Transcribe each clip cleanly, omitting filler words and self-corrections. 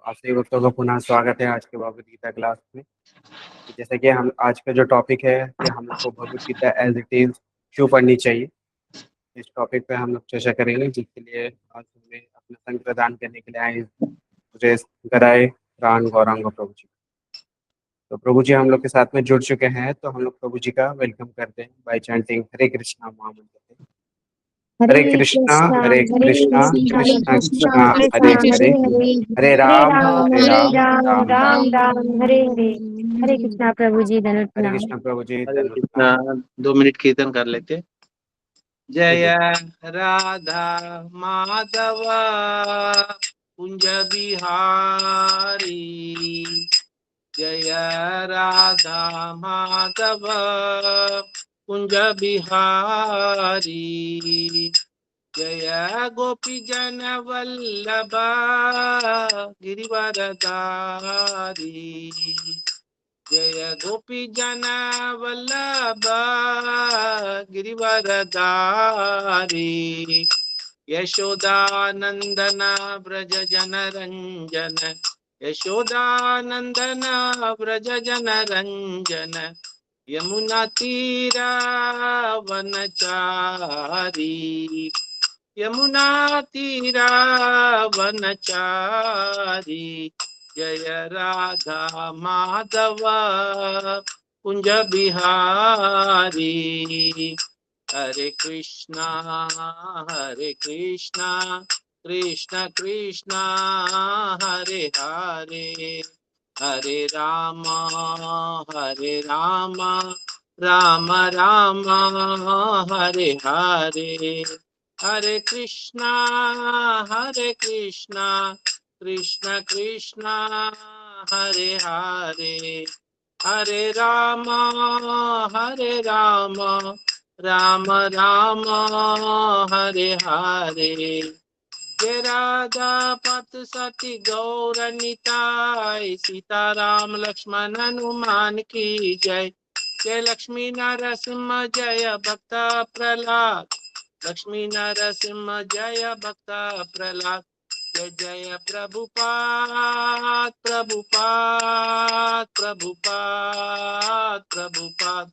आप सभी भक्तों का पुनः स्वागत है आज के भगवद गीता क्लास में। जैसे कि हम आज का जो टॉपिक है कि हम लोग को Bhagavad Gita as it is क्यों पढ़नी चाहिए, इस टॉपिक पे हम लोग चर्चा करेंगे। जिसके लिए आज हमें अपना संग प्रदान करने के लिए आए मुझे गदाई रान गौरांग प्रभु जी। तो प्रभु जी हम लोग के साथ में जुड़ चुके हैं, तो हम लोग प्रभु जी का वेलकम करते हैं बाय चैंटिंग हरे कृष्णा महामंत्र। हरे हरे कृष्णा कृष्णा हरे हरे कृष्णा कृष्णा कृष्णा कृष्णा कृष्णा हरे कृष्णा हरे, हरे हरे हरे हरे राम राम हरे हरे राम राम राम राम राम राम हरे हरे। हरे कृष्णा प्रभु जी धनुष हरे नाम। कृष्ण प्रभु जी हरे धन्यवाद। कृष्णा। 2 मिनट कीर्तन कर लेते। जी जय जी। राधा माधव कुंज बिहारी, जय राधा माधव कुंज बिहारी, जय गोपी जन वल्लभ गिरिवरधारी, जय गोपी जन वल्लभ गिरिवरधारी, यशोदानंदन व्रज जन रंजन, यशोदानंदन व्रज जन रंजन, यमुना तीरा वनचारी, यमुना तीरा वनचारी, जय राधा माधव कुंज बिहारी, हरे कृष्णा कृष्ण कृष्ण हरे हरे, हरे राम राम राम हरे हरे, हरे कृष्णा कृष्ण कृष्ण हरे हरे, हरे राम राम राम हरे हरे, जय राधा पत सती गौर निताय, सीताराम लक्ष्मण हनुमान की जय, जय लक्ष्मी नरसिंह जय भक्त प्रहलाद, लक्ष्मी नरसिंह जय भक्त प्रहलाद, जय जय प्रभुपाद प्रभुपाद प्रभुपाद प्रभुपाद,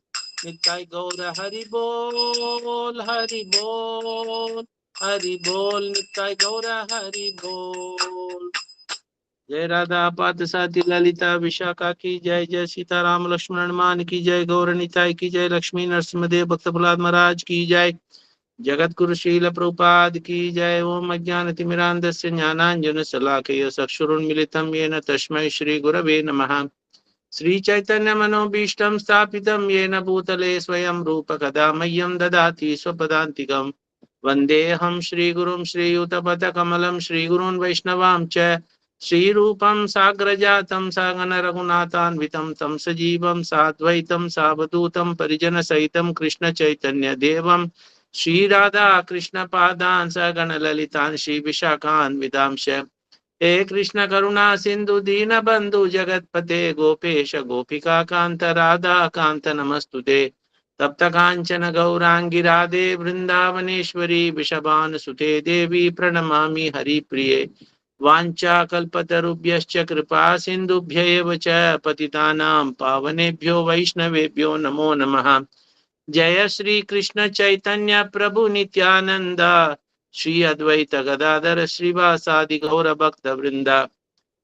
निताय गौर हरि बोल हरि बोल हरि बोल, निताय गौर हरि बोल। जय राधा पाद साथी ललिता विशाखा की जय, जय सीताराम लक्ष्मण हनुमान की जय, गौर निताय की जय, लक्ष्मी नरसिंहदेव भक्त प्रहलाद महाराज की जय, जगत गुरु श्रील प्रभुपाद की जय। ओम अज्ञानतिमिरान्धस्य ज्ञानाञ्जनशलाकया चक्षुरुन्मिलितं येन तस्मै श्री गुरवे नमः। श्री चैतन्य मनोभीष्टं स्थापितं येन भूतले स्वयं रूप कदा मह्यं ददाति स्वपदान्तिकम्। वन्देऽहं श्रीगुरुं श्रीयुतपथकमलं श्रीगुरून् वैष्णवां च श्रीरूपं साग्रजातं सगण रघुनाथान्वितं तं सजीवं साद्वैतं सावधूतं परिजनसहितं कृष्ण चैतन्य देवं श्री राधा कृष्ण पादान् सगण ललितान् श्री विशाखान्वितांश। हे कृष्ण करुणा सिंधु दीन बंधु जगतपते गोपेश गोपिका कांत राधा कांत नमस्तुते, तप्त कांचन गौरांगी राधे वृंदावनेश्वरी वृषभान सुते देवी प्रणमामि हरिप्रिये। वाञ्छा कल्पतरुभ्यश्च कृपा सिन्धुभ्यैव च पतितानां पावनेभ्यो वैष्णवेभ्यो नमो नमः। जय श्री कृष्ण चैतन्य प्रभु नित्यानंद, श्री अद्वैत गदाधर श्रीवासादि गौर भक्त वृंदा।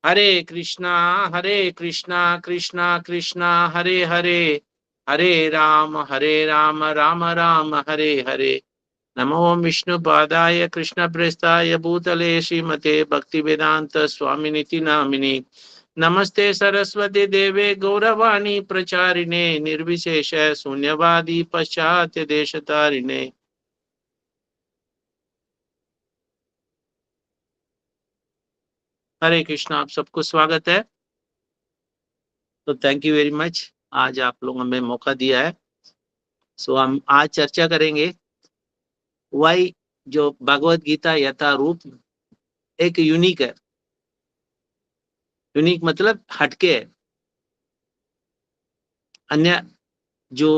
हरे कृष्णा कृष्णा कृष्णा हरे हरे, हरे राम राम राम हरे हरे। नमो विष्णुपादाय कृष्ण प्रेष्ठाय भूतले श्रीमते भक्ति वेदांत स्वामिनिति नामिनी। नमस्ते सरस्वती देवे गौरवाणी प्रचारिणे निर्विशेष शून्यवादी पश्चात्य देशतारिणे। हरे कृष्ण, आप सबको स्वागत है। तो थैंक यू वेरी मच, आज आप लोगों ने मौका दिया है। सो हम आज चर्चा करेंगे वाई जो भगवत गीता यथारूप एक यूनिक है। यूनिक मतलब हटके है। अन्य जो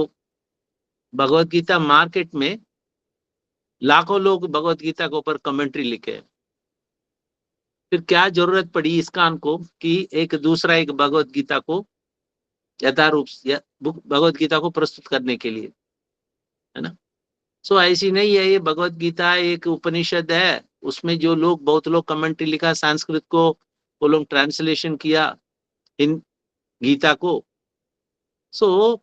भगवत गीता मार्केट में लाखों लोग भगवत गीता के ऊपर कमेंट्री लिखे, फिर क्या जरूरत पड़ी इस्कॉन को कि एक दूसरा एक भगवत गीता को यथारूप भगवत गीता को प्रस्तुत करने के लिए, है ना। सो ऐसी नहीं है, ये भगवत गीता एक उपनिषद है, उसमें जो लोग बहुत लोग कमेंट्री लिखा संस्कृत को, वो लोग ट्रांसलेशन किया इन गीता को। सो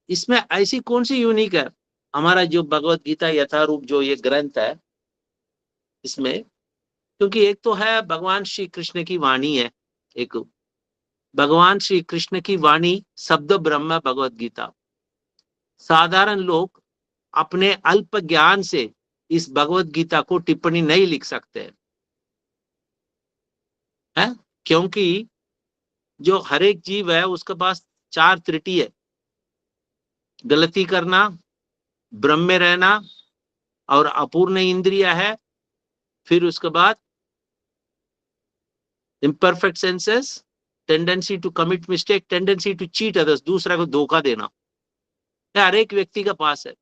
इसमें ऐसी कौन सी यूनिक है हमारा जो भगवत गीता यथारूप जो ये ग्रंथ है इसमें, क्योंकि एक तो है भगवान श्री कृष्ण की वाणी है, एक भगवान श्री कृष्ण की वाणी शब्द ब्रह्म भगवत गीता। साधारण लोग अपने अल्प ज्ञान से इस भगवत गीता को टिप्पणी नहीं लिख सकते हैं, क्योंकि जो हर एक जीव है उसके पास 4 त्रुटि है, गलती करना, भ्रम में रहना, और अपूर्ण इंद्रिया है, फिर उसके बाद imperfect senses, tendency to commit mistake, tendency to cheat others, दूसरा को धोखा देना, हर एक व्यक्ति के पास है।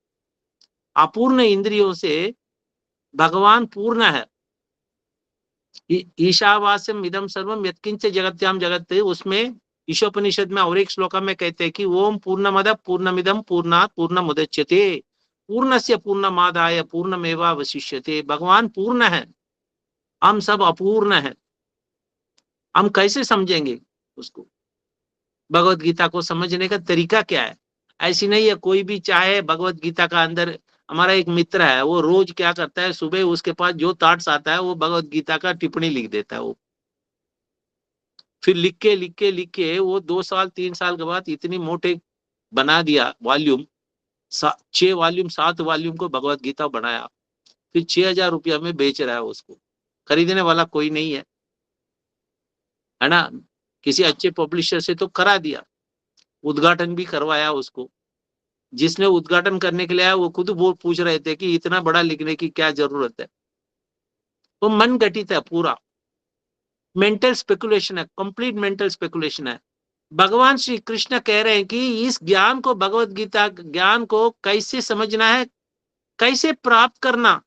अपूर्ण इंद्रियों से भगवान पूर्ण है। ईशावास्यम इदम सर्वम यत्किंच जगत्याम जगत, उसमें ईशोपनिषद में और एक श्लोक में कहते हैं कि ओम पूर्णमद पूर्णमिदम पूर्णात् पूर्णमुदच्यते पूर्णस्य पूर्णमादाय पूर्णमेवावशिष्यते। भगवान पूर्ण है, हम सब अपूर्ण है। हम कैसे समझेंगे उसको? भगवत गीता को समझने का तरीका क्या है? ऐसी नहीं है कोई भी चाहे भगवत गीता का अंदर। हमारा एक मित्र है, वो रोज क्या करता है, सुबह उसके पास जो थॉट्स आता है वो भगवत गीता का टिप्पणी लिख देता है। वो फिर लिख के वो 2 साल 3 साल के बाद इतनी मोटे बना दिया वॉल्यूम, 6 वॉल्यूम 7 वॉल्यूम को भगवत गीता बनाया, फिर 6,000 रुपया में बेच रहा है। उसको खरीदने वाला कोई नहीं है ना। किसी अच्छे पब्लिशर से तो करा दिया, उद्घाटन भी करवाया उसको। जिसने उद्घाटन करने के लिए आया वो खुद वो पूछ रहे थे कि इतना बड़ा लिखने की क्या जरूरत है। वो मन घटित है, पूरा मेंटल स्पेकुलेशन है, कंप्लीट मेंटल स्पेकुलेशन है। भगवान श्री कृष्ण कह रहे हैं कि इस ज्ञान को, भगवत गीता ज्ञान को कैसे समझना है, कैसे प्राप्त करना,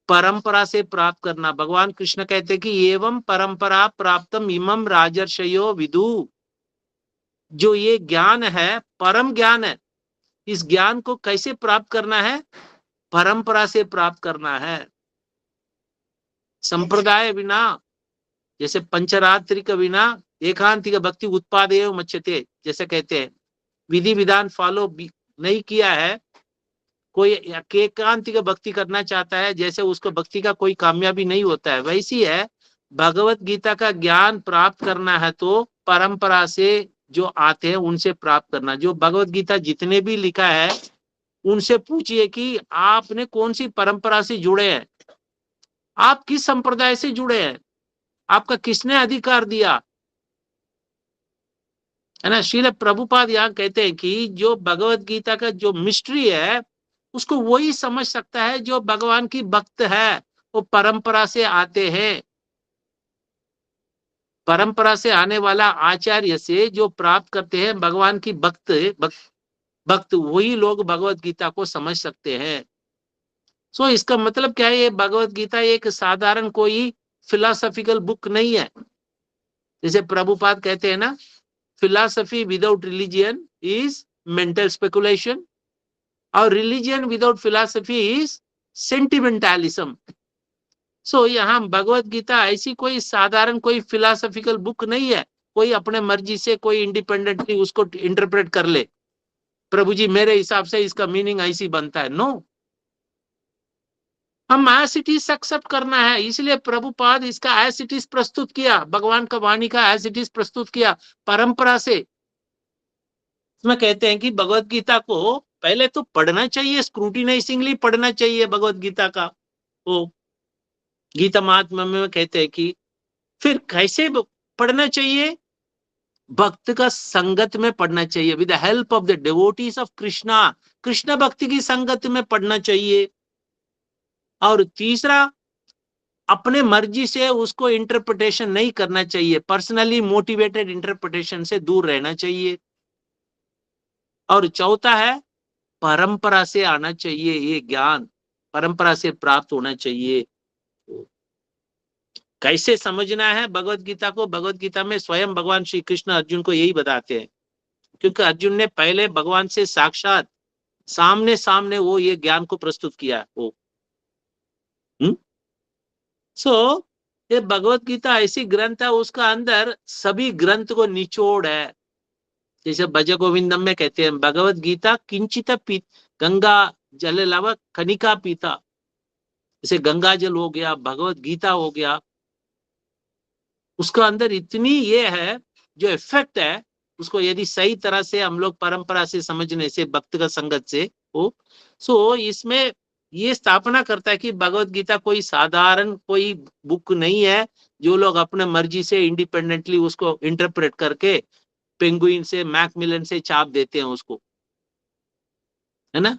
परंपरा से प्राप्त करना। भगवान कृष्ण कहते हैं कि एवं परंपरा प्राप्तम इमम राजर्षयो विदु। जो ये ज्ञान है परम ज्ञान है, इस ज्ञान को कैसे प्राप्त करना है? परंपरा से प्राप्त करना है। संप्रदाय बिना, जैसे पंचरात्रिक बिना एकांतिक भक्ति उत्पादेय मच्यते, जैसे कहते हैं, विधि विधान फॉलो नहीं किया है, कोई एकांतिक भक्ति करना चाहता है, जैसे उसको भक्ति का कोई कामयाबी नहीं होता है, वैसी है भगवत गीता का ज्ञान प्राप्त करना है तो परंपरा से जो आते हैं उनसे प्राप्त करना। जो भगवत गीता जितने भी लिखा है उनसे पूछिए कि आपने कौन सी परंपरा से जुड़े हैं, आप किस संप्रदाय से जुड़े हैं, आपका किसने अधिकार दिया, है ना। श्रील प्रभुपाद यहाँ कहते हैं कि जो भगवत गीता का जो मिस्ट्री है उसको वही समझ सकता है जो भगवान की भक्त है, वो परंपरा से आते हैं। परंपरा से आने वाला आचार्य से जो प्राप्त करते हैं भगवान की भक्त वही लोग भगवत गीता को समझ सकते हैं। सो इसका मतलब क्या है? ये भगवत गीता एक साधारण कोई फिलोसॉफिकल बुक नहीं है। जैसे प्रभुपाद कहते हैं ना, philosophy without religion is mental speculation, और रिलीजियन विदाउट फिलोसफी इज सेंटिमेंटलिज्म। सो यहाँ भगवत गीता ऐसी कोई साधारण कोई फिलोसॉफिकल बुक नहीं है, कोई अपने मर्जी से कोई इंडिपेंडेंटली उसको इंटरप्रेट कर ले, प्रभु जी मेरे हिसाब से इसका मीनिंग ऐसी बनता है। नो, हम एज इट इज एक्सेप्ट करना है। इसलिए प्रभुपाद इसका एज इट इज प्रस्तुत किया, भगवान का वाणी का एज इट इज प्रस्तुत किया परंपरा से। इसमें कहते हैं कि भगवत गीता को पहले तो पढ़ना चाहिए, स्क्रूटिनाइजिंगली पढ़ना चाहिए भगवत गीता का। वो गीता महात्म्य में कहते हैं कि फिर कैसे पढ़ना चाहिए? भक्त का संगत में पढ़ना चाहिए, with the help of the devotees of Krishna, Krishna भक्ति की संगत में पढ़ना चाहिए। और तीसरा, अपने मर्जी से उसको इंटरप्रिटेशन नहीं करना चाहिए, पर्सनली मोटिवेटेड इंटरप्रिटेशन से दूर रहना चाहिए। और चौथा है, परंपरा से आना चाहिए, ये ज्ञान परंपरा से प्राप्त होना चाहिए। कैसे समझना है भगवत गीता को? भगवत गीता में स्वयं भगवान श्री कृष्ण अर्जुन को यही बताते हैं, क्योंकि अर्जुन ने पहले भगवान से साक्षात सामने सामने वो ये ज्ञान को प्रस्तुत किया वो। सो ये भगवत गीता ऐसी ग्रंथ है, उसका अंदर सभी ग्रंथ को निचोड़ है। जैसे भज गोविंदम में कहते हैं भगवत गीता किंचित गंगा जल लव कनिका पीता, जैसे गंगा जल हो गया, भगवत गीता हो गया, उसका अंदर इतनी ये है जो इफेक्ट है, उसको यदि सही तरह से हम लोग परंपरा से समझने से, भक्त का संगत से हो, सो इसमें ये स्थापना करता है कि भगवत गीता कोई साधारण कोई बुक नहीं है जो लोग अपने मर्जी से इंडिपेंडेंटली उसको इंटरप्रेट करके पेंगुइन से मैकमिलन से छाप देते हैं उसको, है ना।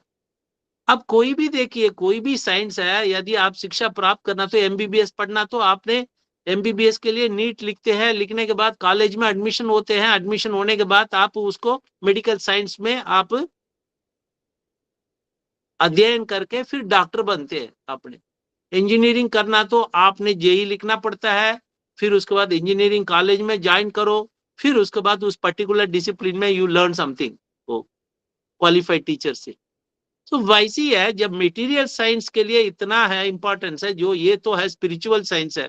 अब कोई भी देखिए, कोई भी साइंस है, यदि आप शिक्षा प्राप्त करना तो एमबीबीएस पढ़ना, तो आपने एमबीबीएस के लिए नीट लिखते हैं, लिखने के बाद कॉलेज में एडमिशन होते हैं, एडमिशन होने के बाद आप उसको मेडिकल साइंस में आप अध्ययन करके फिर डॉक्टर बनते हैं। आपने इंजीनियरिंग करना तो आपने जेई लिखना पड़ता है, फिर उसके बाद इंजीनियरिंग कॉलेज में ज्वाइन करो, फिर उसके बाद उस पर्टिकुलर डिसिप्लिन में यू लर्न समथिंग, वो क्वालिफाइड टीचर से। तो वैसी है, जब मटेरियल साइंस के लिए इतना है इंपॉर्टेंस है, जो ये तो है स्पिरिचुअल साइंस है।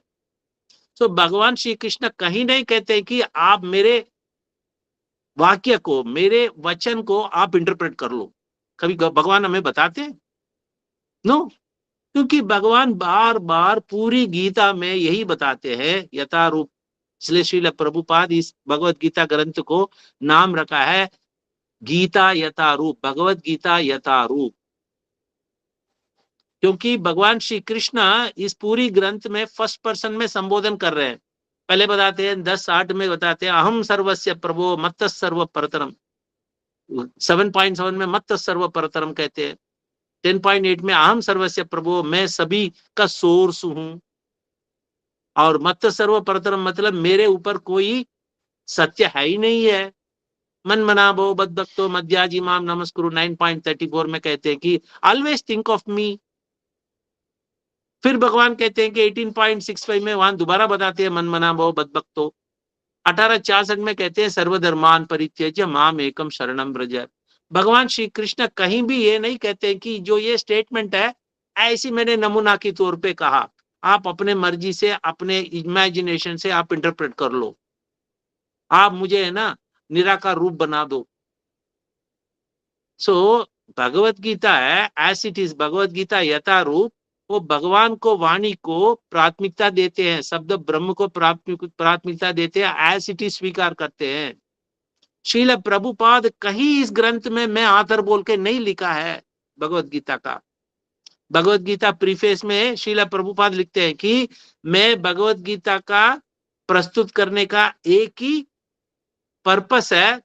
तो भगवान श्री कृष्ण कहीं नहीं कहते कि आप मेरे वाक्य को, मेरे वचन को आप इंटरप्रेट कर लो, कभी भगवान हमें बताते हैं? नो, क्योंकि भगवान बार बार पूरी गीता में यही बताते हैं यथारूप। इसलिए श्रील प्रभुपाद इस भगवत गीता ग्रंथ को नाम रखा है गीता यथारूप, भगवत गीता यथारूप, क्योंकि भगवान श्री कृष्ण इस पूरी ग्रंथ में फर्स्ट पर्सन में संबोधन कर रहे हैं। पहले बताते हैं 10:8 में बताते हैं अहम सर्वस्य प्रभो मत्त सर्व परतरम, 7.7 में मत्त सर्व परतरम कहते हैं, 10.8 में अहम सर्वस्य प्रभो, मैं सभी का सोर्स हूं, और मत्त सर्व परतरम मतलब मेरे ऊपर कोई सत्य है ही नहीं है। मन मना भो बद भक्तो मध्याजी माम नमस्कुरु 9.34 में कहते हैं कि ऑलवेज थिंक ऑफ मी। फिर भगवान कहते हैं कि 18.65 में वहां दोबारा बताते हैं मन मना भो बद भक्तो। 1866 में कहते हैं सर्वधर्मान परित्यज्य माम एकम शरणम व्रज। भगवान श्री कृष्ण कहीं भी ये नहीं कहते कि जो ये स्टेटमेंट है ऐसी मैंने नमूना के तौर पे कहा, आप अपने मर्जी से, अपने इमेजिनेशन से आप इंटरप्रेट कर लो, आप मुझे है ना निराकार रूप बना दो। सो भगवत गीता है as it is, Bhagavad Gita यथा रूप, वो भगवान को, वाणी को प्राथमिकता देते हैं, शब्द ब्रह्म को प्राथमिकता देते हैं, एज इट इज स्वीकार करते हैं। श्रील प्रभुपाद कहीं इस ग्रंथ में मैं आधार बोल के नहीं लिखा है भगवत गीता का। भगवत गीता प्रीफेस में श्रील प्रभुपाद लिखते हैं कि मैं भगवत गीता का प्रस्तुत करने का एक ही पर्पस है,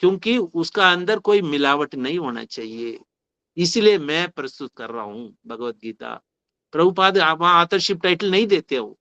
क्योंकि उसका अंदर कोई मिलावट नहीं होना चाहिए, इसलिए मैं प्रस्तुत कर रहा हूं भगवत गीता। प्रभुपाद वहां ऑथरशिप टाइटल नहीं देते हो।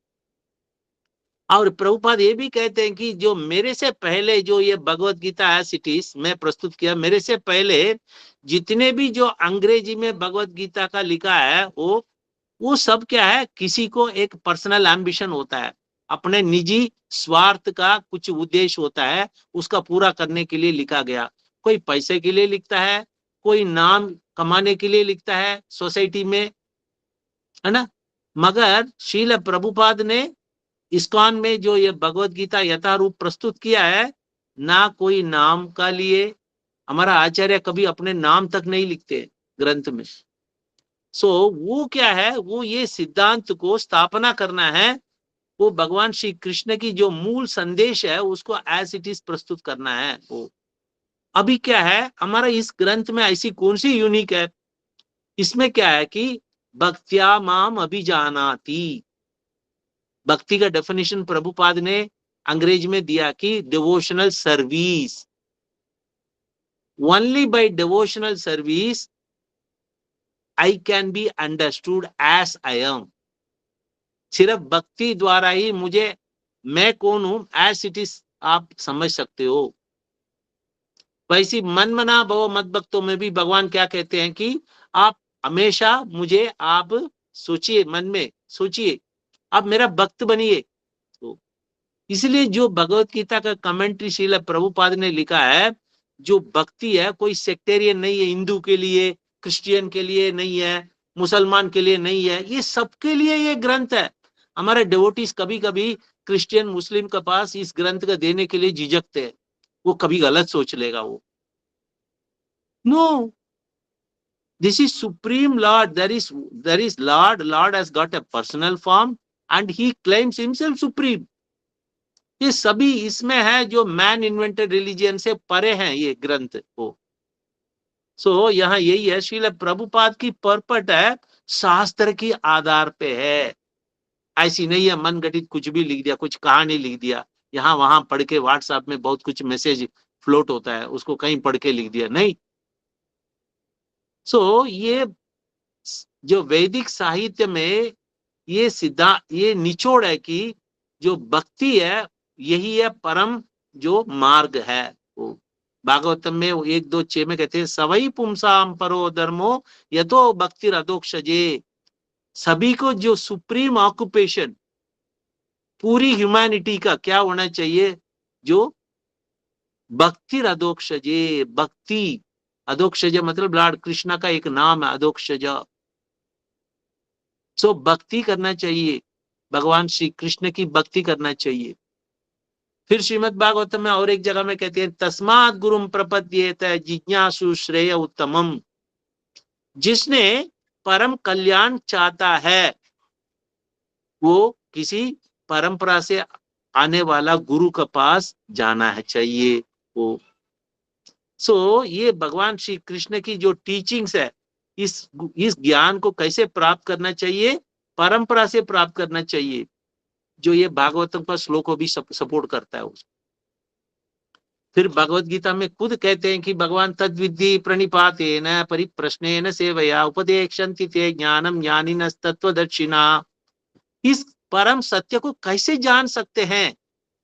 और प्रभुपाद ये भी कहते हैं कि जो मेरे से पहले जो ये भगवत गीता एज इट इज मैं प्रस्तुत किया, मेरे से पहले जितने भी जो अंग्रेजी में भगवत गीता का लिखा है वो सब क्या है, किसी को एक पर्सनल एम्बिशन होता है, अपने निजी स्वार्थ का कुछ उद्देश्य होता है, उसका पूरा करने के लिए लिखा गया। कोई पैसे के लिए लिखता है, कोई नाम कमाने के लिए लिखता है सोसाइटी में, है ना। मगर श्रील प्रभुपाद ने इस्कॉन में जो ये भगवत गीता यथारूप प्रस्तुत किया है, ना कोई नाम का लिए, हमारा आचार्य कभी अपने नाम तक नहीं लिखते ग्रंथ में। सो वो क्या है, वो ये सिद्धांत को स्थापना करना है, वो भगवान श्री कृष्ण की जो मूल संदेश है उसको एज इट इज प्रस्तुत करना है। वो अभी क्या है हमारा इस ग्रंथ में ऐसी कौन सी यूनिक है, इसमें क्या है कि भक्त्या माम अभिजानाति, भक्ति का डेफिनेशन प्रभुपाद ने अंग्रेजी में दिया कि devotional service, only by devotional service I can be understood as I am. सिर्फ भक्ति द्वारा ही मुझे, मैं कौन हूं एज इट इज आप समझ सकते हो। वैसी मन मना भव मत भक्तों में भी भगवान क्या कहते हैं कि आप हमेशा मुझे आप सोचिए, मन में सोचिए, आप मेरा भक्त बनिए। तो इसलिए जो भगवत गीता का कमेंट्री श्रील प्रभुपाद ने लिखा है, जो भक्ति है कोई सेक्टेरियन नहीं है, हिंदू के लिए, क्रिश्चियन के लिए नहीं है, मुसलमान के लिए नहीं है, ये सबके लिए ये ग्रंथ है। हमारे डिवोटीज कभी कभी क्रिश्चियन मुस्लिम के पास इस ग्रंथ का देने के लिए झिझकते हैं, वो कभी गलत सोच लेगा वो। No, this is supreme lord, there is lord has got a personal form and he claims himself supreme। ये सभी इसमें है जो मैन इन्वेंटेड रिलीजियन से परे हैं ये ग्रंथ को। सो यहाँ यही है, श्रील प्रभुपाद की परपट है शास्त्र की आधार पे है, ऐसी नहीं है मन गठित कुछ भी लिख दिया, कुछ कहानी लिख दिया, यहाँ वहां पढ़ के व्हाट्सएप में बहुत कुछ मैसेज फ्लोट होता है, उसको कहीं पढ़ के लिख दिया, नहीं। सो ये जो वैदिक साहित्य में ये सिद्धांत, ये निचोड़ है कि जो भक्ति है यही है परम जो मार्ग है। वो भागवतम में 1-2-6 में कहते हैं, सवई पुंसाम परो धर्मो यतो भक्ति अधोक्षजे। सभी को जो सुप्रीम ऑक्यूपेशन पूरी ह्यूमैनिटी का क्या होना चाहिए, जो भक्ति अधोक्षजे। भक्ति अधोक्षज मतलब लॉर्ड कृष्णा का एक नाम है अधोक्षज। सो भक्ति करना चाहिए, भगवान श्री कृष्ण की भक्ति करना चाहिए। फिर श्रीमद् भागवतम में और एक जगह में कहते हैं, तस्मात् गुरुम प्रपद्येत जिज्ञासु श्रेय उत्तमम। जिसने परम कल्याण चाहता है वो किसी परंपरा से आने वाला गुरु के पास जाना है चाहिए वो। सो ये भगवान श्री कृष्ण की जो टीचिंग्स है, इस ज्ञान को कैसे प्राप्त करना चाहिए, परंपरा से प्राप्त करना चाहिए, जो ये भागवतम का श्लोक को भी सपोर्ट करता है उसको। फिर भगवत गीता में खुद कहते हैं कि भगवान तद्विद्धि प्रणिपातेन परिप्रश्नेन सेवया उपदेक्षन्ति ते ज्ञानम ज्ञानिनस्तत्त्वदर्शिना। इस परम सत्य को कैसे जान सकते हैं,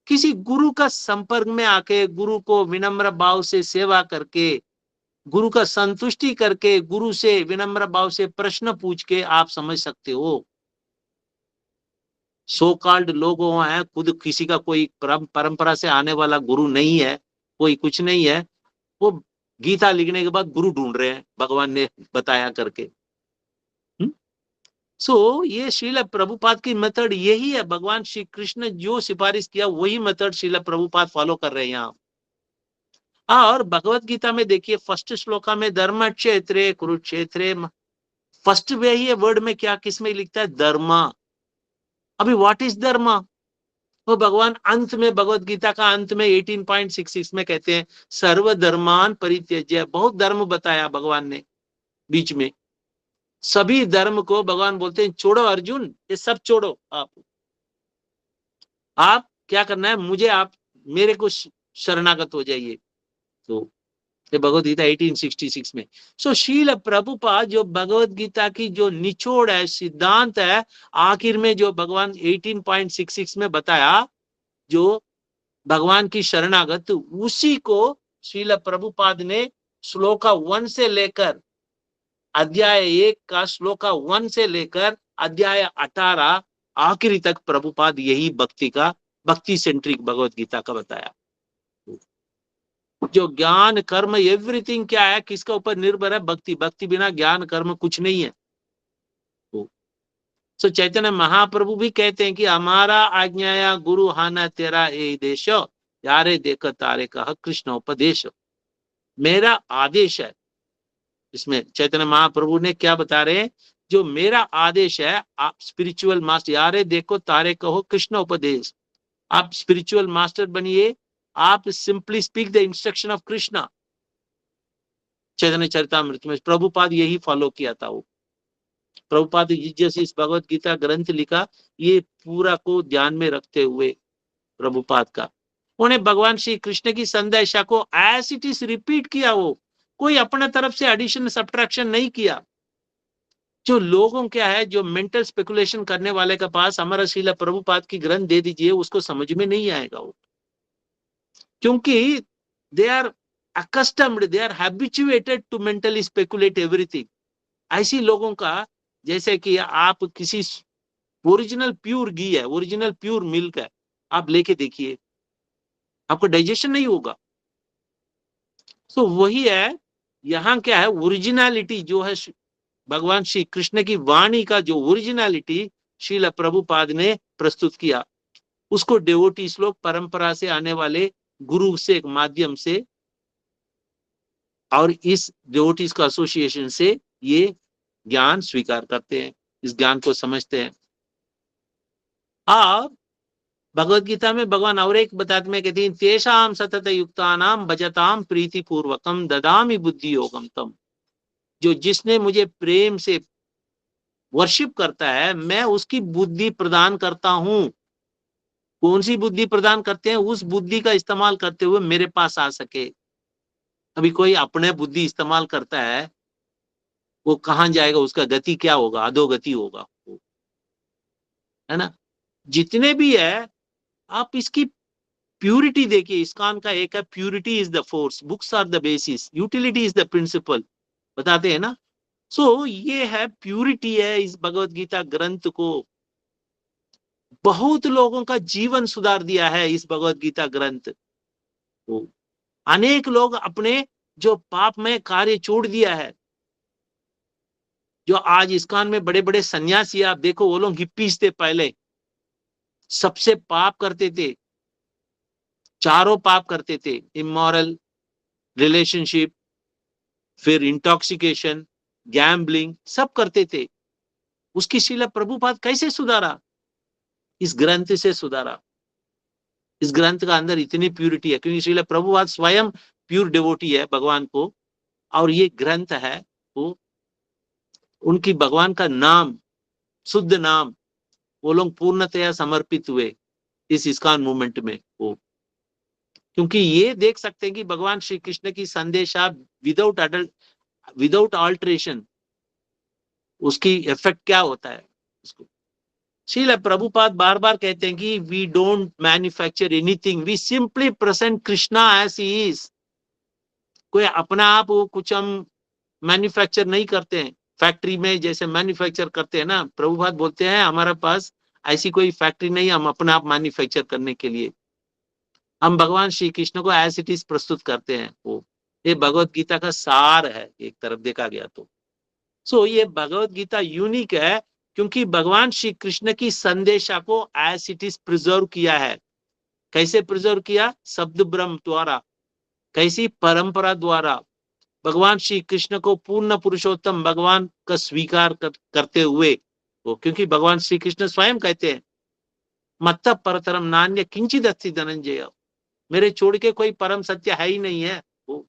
किसी गुरु का संपर्क में आके, गुरु को विनम्र भाव से सेवा करके, गुरु का संतुष्टि करके, गुरु से विनम्र भाव से प्रश्न पूछ के आप समझ सकते हो। सो कॉल्ड लोग हैं, खुद किसी का कोई परंपरा से आने वाला गुरु नहीं है, कोई कुछ नहीं है, वो गीता लिखने के बाद गुरु ढूंढ रहे हैं भगवान ने बताया करके। सो ये श्रील प्रभुपाद की मेथड यही है, भगवान श्री कृष्ण जो सिफारिश किया वही मेथड श्रील प्रभुपाद फॉलो कर रहे हैं यहाँ। और भगवत गीता में देखिए फर्स्ट श्लोका में धर्म क्षेत्रे कुरुक्षेत्रे, फर्स्ट वे ही वर्ड में क्या किस में लिखता है, धर्म। अभी व्हाट इज धर्म, वो भगवान अंत में भगवत गीता का अंत में 18.66 में कहते हैं, सर्व धर्मान परित्यज्य। बहुत धर्म बताया भगवान ने बीच में, सभी धर्म को भगवान बोलते हैं छोड़ो अर्जुन, ये सब छोड़ो। आप क्या करना है, मुझे आप मेरे को शरणागत हो जाइए। तो ये भगवत गीता 1866 में। सो श्रील प्रभुपाद जो भगवत गीता की जो निचोड़ है, सिद्धांत है, आखिर में जो भगवान 18.66 में बताया, जो भगवान की शरणागत, उसी को श्रील प्रभुपाद ने श्लोका 1 से लेकर अध्याय 1 का श्लोका 1 से लेकर अध्याय 18 आखिरी तक प्रभुपाद यही भक्ति सेंट्रिक भगवत गीता का बताया। जो ज्ञान कर्म एवरीथिंग क्या है, किसका ऊपर निर्भर है, भक्ति। भक्ति बिना ज्ञान कर्म कुछ नहीं है। सो चैतन्य महाप्रभु भी कहते हैं कि हमारा आज्ञाया गुरु हाना तेरा ए देश, यारे देख तारे कह कृष्ण उपदेश। मेरा आदेश है, इसमें चैतन्य महाप्रभु ने क्या बता रहे हैं, जो मेरा आदेश है, आप स्पिरिचुअल मास्टर, यारे देखो तारे कहो कृष्ण उपदेश। आप स्पिरिचुअल मास्टर बनिए, आप simply speak the instruction of Krishna. Chaitanya Charitamrita में प्रभुपाद यही फॉलो किया था। वो प्रभुपाद जैसे इस भगवत गीता ग्रंथ लिखा, ये पूरा को ध्यान में रखते हुए प्रभुपाद का, उन्हें भगवान श्री कृष्ण की संदेशा को एज इट इज रिपीट किया। वो कोई अपने तरफ से एडिशन सब्ट्रैक्शन नहीं किया। जो लोगों क्या है, जो मेंटल स्पेकुलेशन करने वाले के पास हमारा श्रील प्रभुपाद की ग्रंथ दे दीजिए, उसको समझ में नहीं आएगा वो, क्योंकि they are accustomed, they are habituated to mentally speculate everything। ऐसी लोगों का, जैसे कि आप किसी ओरिजिनल प्योर घी है, ओरिजिनल प्योर मिल्क है, आप लेके देखिए, आपको डाइजेशन नहीं होगा। तो वही है, यहाँ क्या है, ओरिजिनलिटी जो है भगवान श्री कृष्ण की वाणी का जो ओरिजिनलिटी श्रील प्रभुपाद ने प्रस्तुत किया, उसको डेवोटीज लोग परंपरा से आने वाले गुरु से एक माध्यम से और इस डेवोटीज का एसोसिएशन से ये ज्ञान स्वीकार करते हैं, इस ज्ञान को समझते हैं। अब भगवत गीता में भगवान और एक बताते में कहते हैं, तेषाम सतत युक्तानाम भजताम प्रीति पूर्वकम ददामि बुद्धि योगम तम। जो जिसने मुझे प्रेम से वर्शिप करता है, मैं उसकी बुद्धि प्रदान करता हूं। कौन सी बुद्धि प्रदान करते हैं? उस बुद्धि का इस्तेमाल करते हुए मेरे पास आ सके। अभी कोई अपने बुद्धि इस्तेमाल करता है, वो कहां जाएगा? उसका गति क्या होगा? अधोगति होगा, है ना। जितने भी है, आप इसकी प्यूरिटी देखिए। इस्कॉन का एक है, purity is the force, books are the basis, utility is the principle, बताते हैं ना। सो ये है, प्यूरिटी है इस भगवत गीता ग्रंथ को। बहुत लोगों का जीवन सुधार दिया है इस भगवत गीता ग्रंथ। अनेक लोग अपने जो पाप में कार्य छोड़ दिया है। जो आज इस्कॉन में बड़े बड़े सन्यासी आप देखो, वो लोग हिप्पीज थे, पहले सबसे पाप करते थे, चारों पाप करते थे, इमोरल रिलेशनशिप, फिर इंटॉक्सिकेशन, गैम्बलिंग, सब करते थे। उसकी श्रील प्रभुपाद कैसे सुधारा? इस ग्रंथ से सुधारा। इस ग्रंथ का अंदर इतनी प्यूरिटी है, क्योंकि श्रील प्रभुपाद स्वयं प्योर डिवोटी है भगवान को, और ये ग्रंथ है वो उनकी भगवान का नाम, शुद्ध नाम, वो लोग पूर्णतया समर्पित हुए इस इस्कॉन मूवमेंट में। वो क्योंकि ये देख सकते हैं कि भगवान श्री कृष्ण की संदेशा विदाउट अल्टरेशन उसकी इफेक्ट क्या होता है उसको। श्रील प्रभुपाद बार बार कहते हैं कि we don't manufacture anything, we simply present Krishna as he is. कोई अपना आप कुछ हम मैन्युफैक्चर नहीं करते हैं, फैक्ट्री में जैसे मैन्युफैक्चर करते हैं ना। प्रभुपाद बोलते हैं हमारे पास ऐसी कोई फैक्ट्री नहीं, हम अपना आप मैन्युफैक्चर करने के लिए हम भगवान श्री कृष्ण को एज इट इज प्रस्तुत करते हैं। वो ये भगवत गीता का सार है एक तरफ देखा गया तो। सो ये भगवत गीता यूनिक है, क्योंकि भगवान श्री कृष्ण की संदेशा को एज इट इज प्रिजर्व किया है। कैसे प्रिजर्व किया? शब्द ब्रह्म द्वारा, कैसी परंपरा द्वारा, भगवान श्री कृष्ण को पूर्ण पुरुषोत्तम भगवान का स्वीकार करते हुए। वो क्योंकि भगवान श्री कृष्ण स्वयं कहते हैं, मत्त परतरम नान्य किंचित अस्ति धनंजय, मेरे छोड़ के कोई परम सत्य है ही नहीं है। वो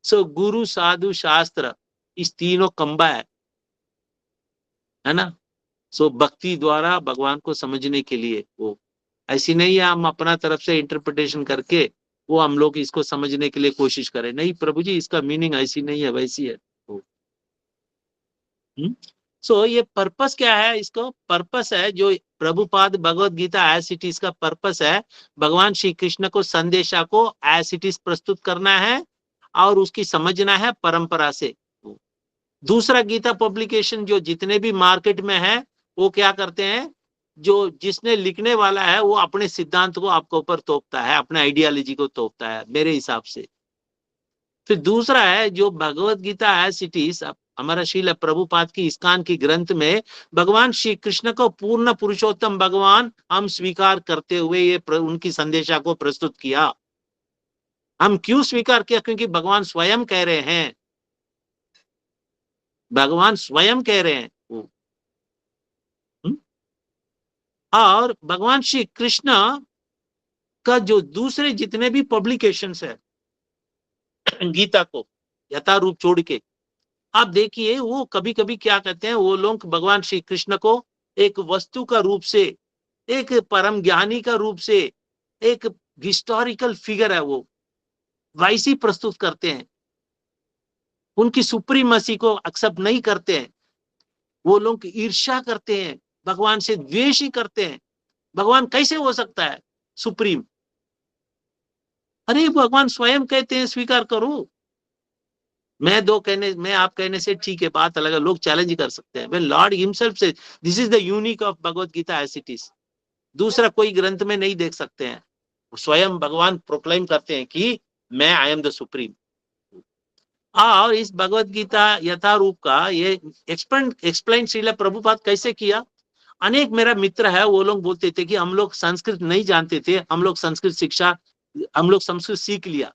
सो गुरु साधु शास्त्र इस तीनों कंबा है ना। सो भक्ति द्वारा भगवान को समझने के लिए वो ऐसी नहीं है हम अपना तरफ से इंटरप्रिटेशन करके वो हम लोग इसको समझने के लिए कोशिश करें। नहीं प्रभु जी, इसका मीनिंग ऐसी नहीं है, वैसी है। सो ये पर्पस क्या है? इसको पर्पस है जो प्रभुपाद भगवत गीता एज इट इज का पर्पस है, भगवान श्री कृष्ण को संदेशा को एज इट इज प्रस्तुत करना है और उसकी समझना है परंपरा से। दूसरा गीता पब्लिकेशन जो जितने भी मार्केट में है, वो क्या करते हैं, जो जिसने लिखने वाला है वो अपने सिद्धांत को आपके ऊपर तोपता है, अपने आइडियोलॉजी को तोपता है मेरे हिसाब से। फिर दूसरा है जो भगवत गीता एज इट इज हमारा श्रील प्रभुपाद की इस्कॉन की ग्रंथ में भगवान श्री कृष्ण को पूर्ण पुरुषोत्तम भगवान हम स्वीकार करते हुए ये उनकी संदेशा को प्रस्तुत किया। हम क्यों स्वीकार किया? क्योंकि भगवान स्वयं कह रहे हैं, भगवान स्वयं कह रहे हैं। और भगवान श्री कृष्ण का जो दूसरे जितने भी पब्लिकेशंस है गीता को यथारूप छोड़ के, आप देखिए वो कभी कभी क्या कहते हैं, वो लोग भगवान श्री कृष्ण को एक वस्तु का रूप से, एक परम ज्ञानी का रूप से, एक हिस्टोरिकल फिगर है वो, वैसी प्रस्तुत करते हैं। उनकी सुप्रीमेसी को एक्सेप्ट नहीं करते हैं। वो लोग ईर्ष्या करते हैं, भगवान से द्वेष ही करते हैं। भगवान कैसे हो सकता है सुप्रीम? अरे भगवान स्वयं कहते हैं स्वीकार करो। मैं आप कहने से ठीक है, बात अलग है, लोग चैलेंज कर सकते हैं। When Lord himself says this is the unique of Bhagavad Gita as it is, दूसरा कोई ग्रंथ में नहीं देख सकते हैं। स्वयं भगवान प्रोक्लेम करते हैं कि मैं आई एम द सुप्रीम। और इस भगवत गीता यथारूप का ये एक्सप्लेन श्रील प्रभुपाद कैसे किया। अनेक मेरा मित्र है, वो लोग बोलते थे कि हम लोग संस्कृत नहीं जानते थे, हम लोग संस्कृत सीख लिया।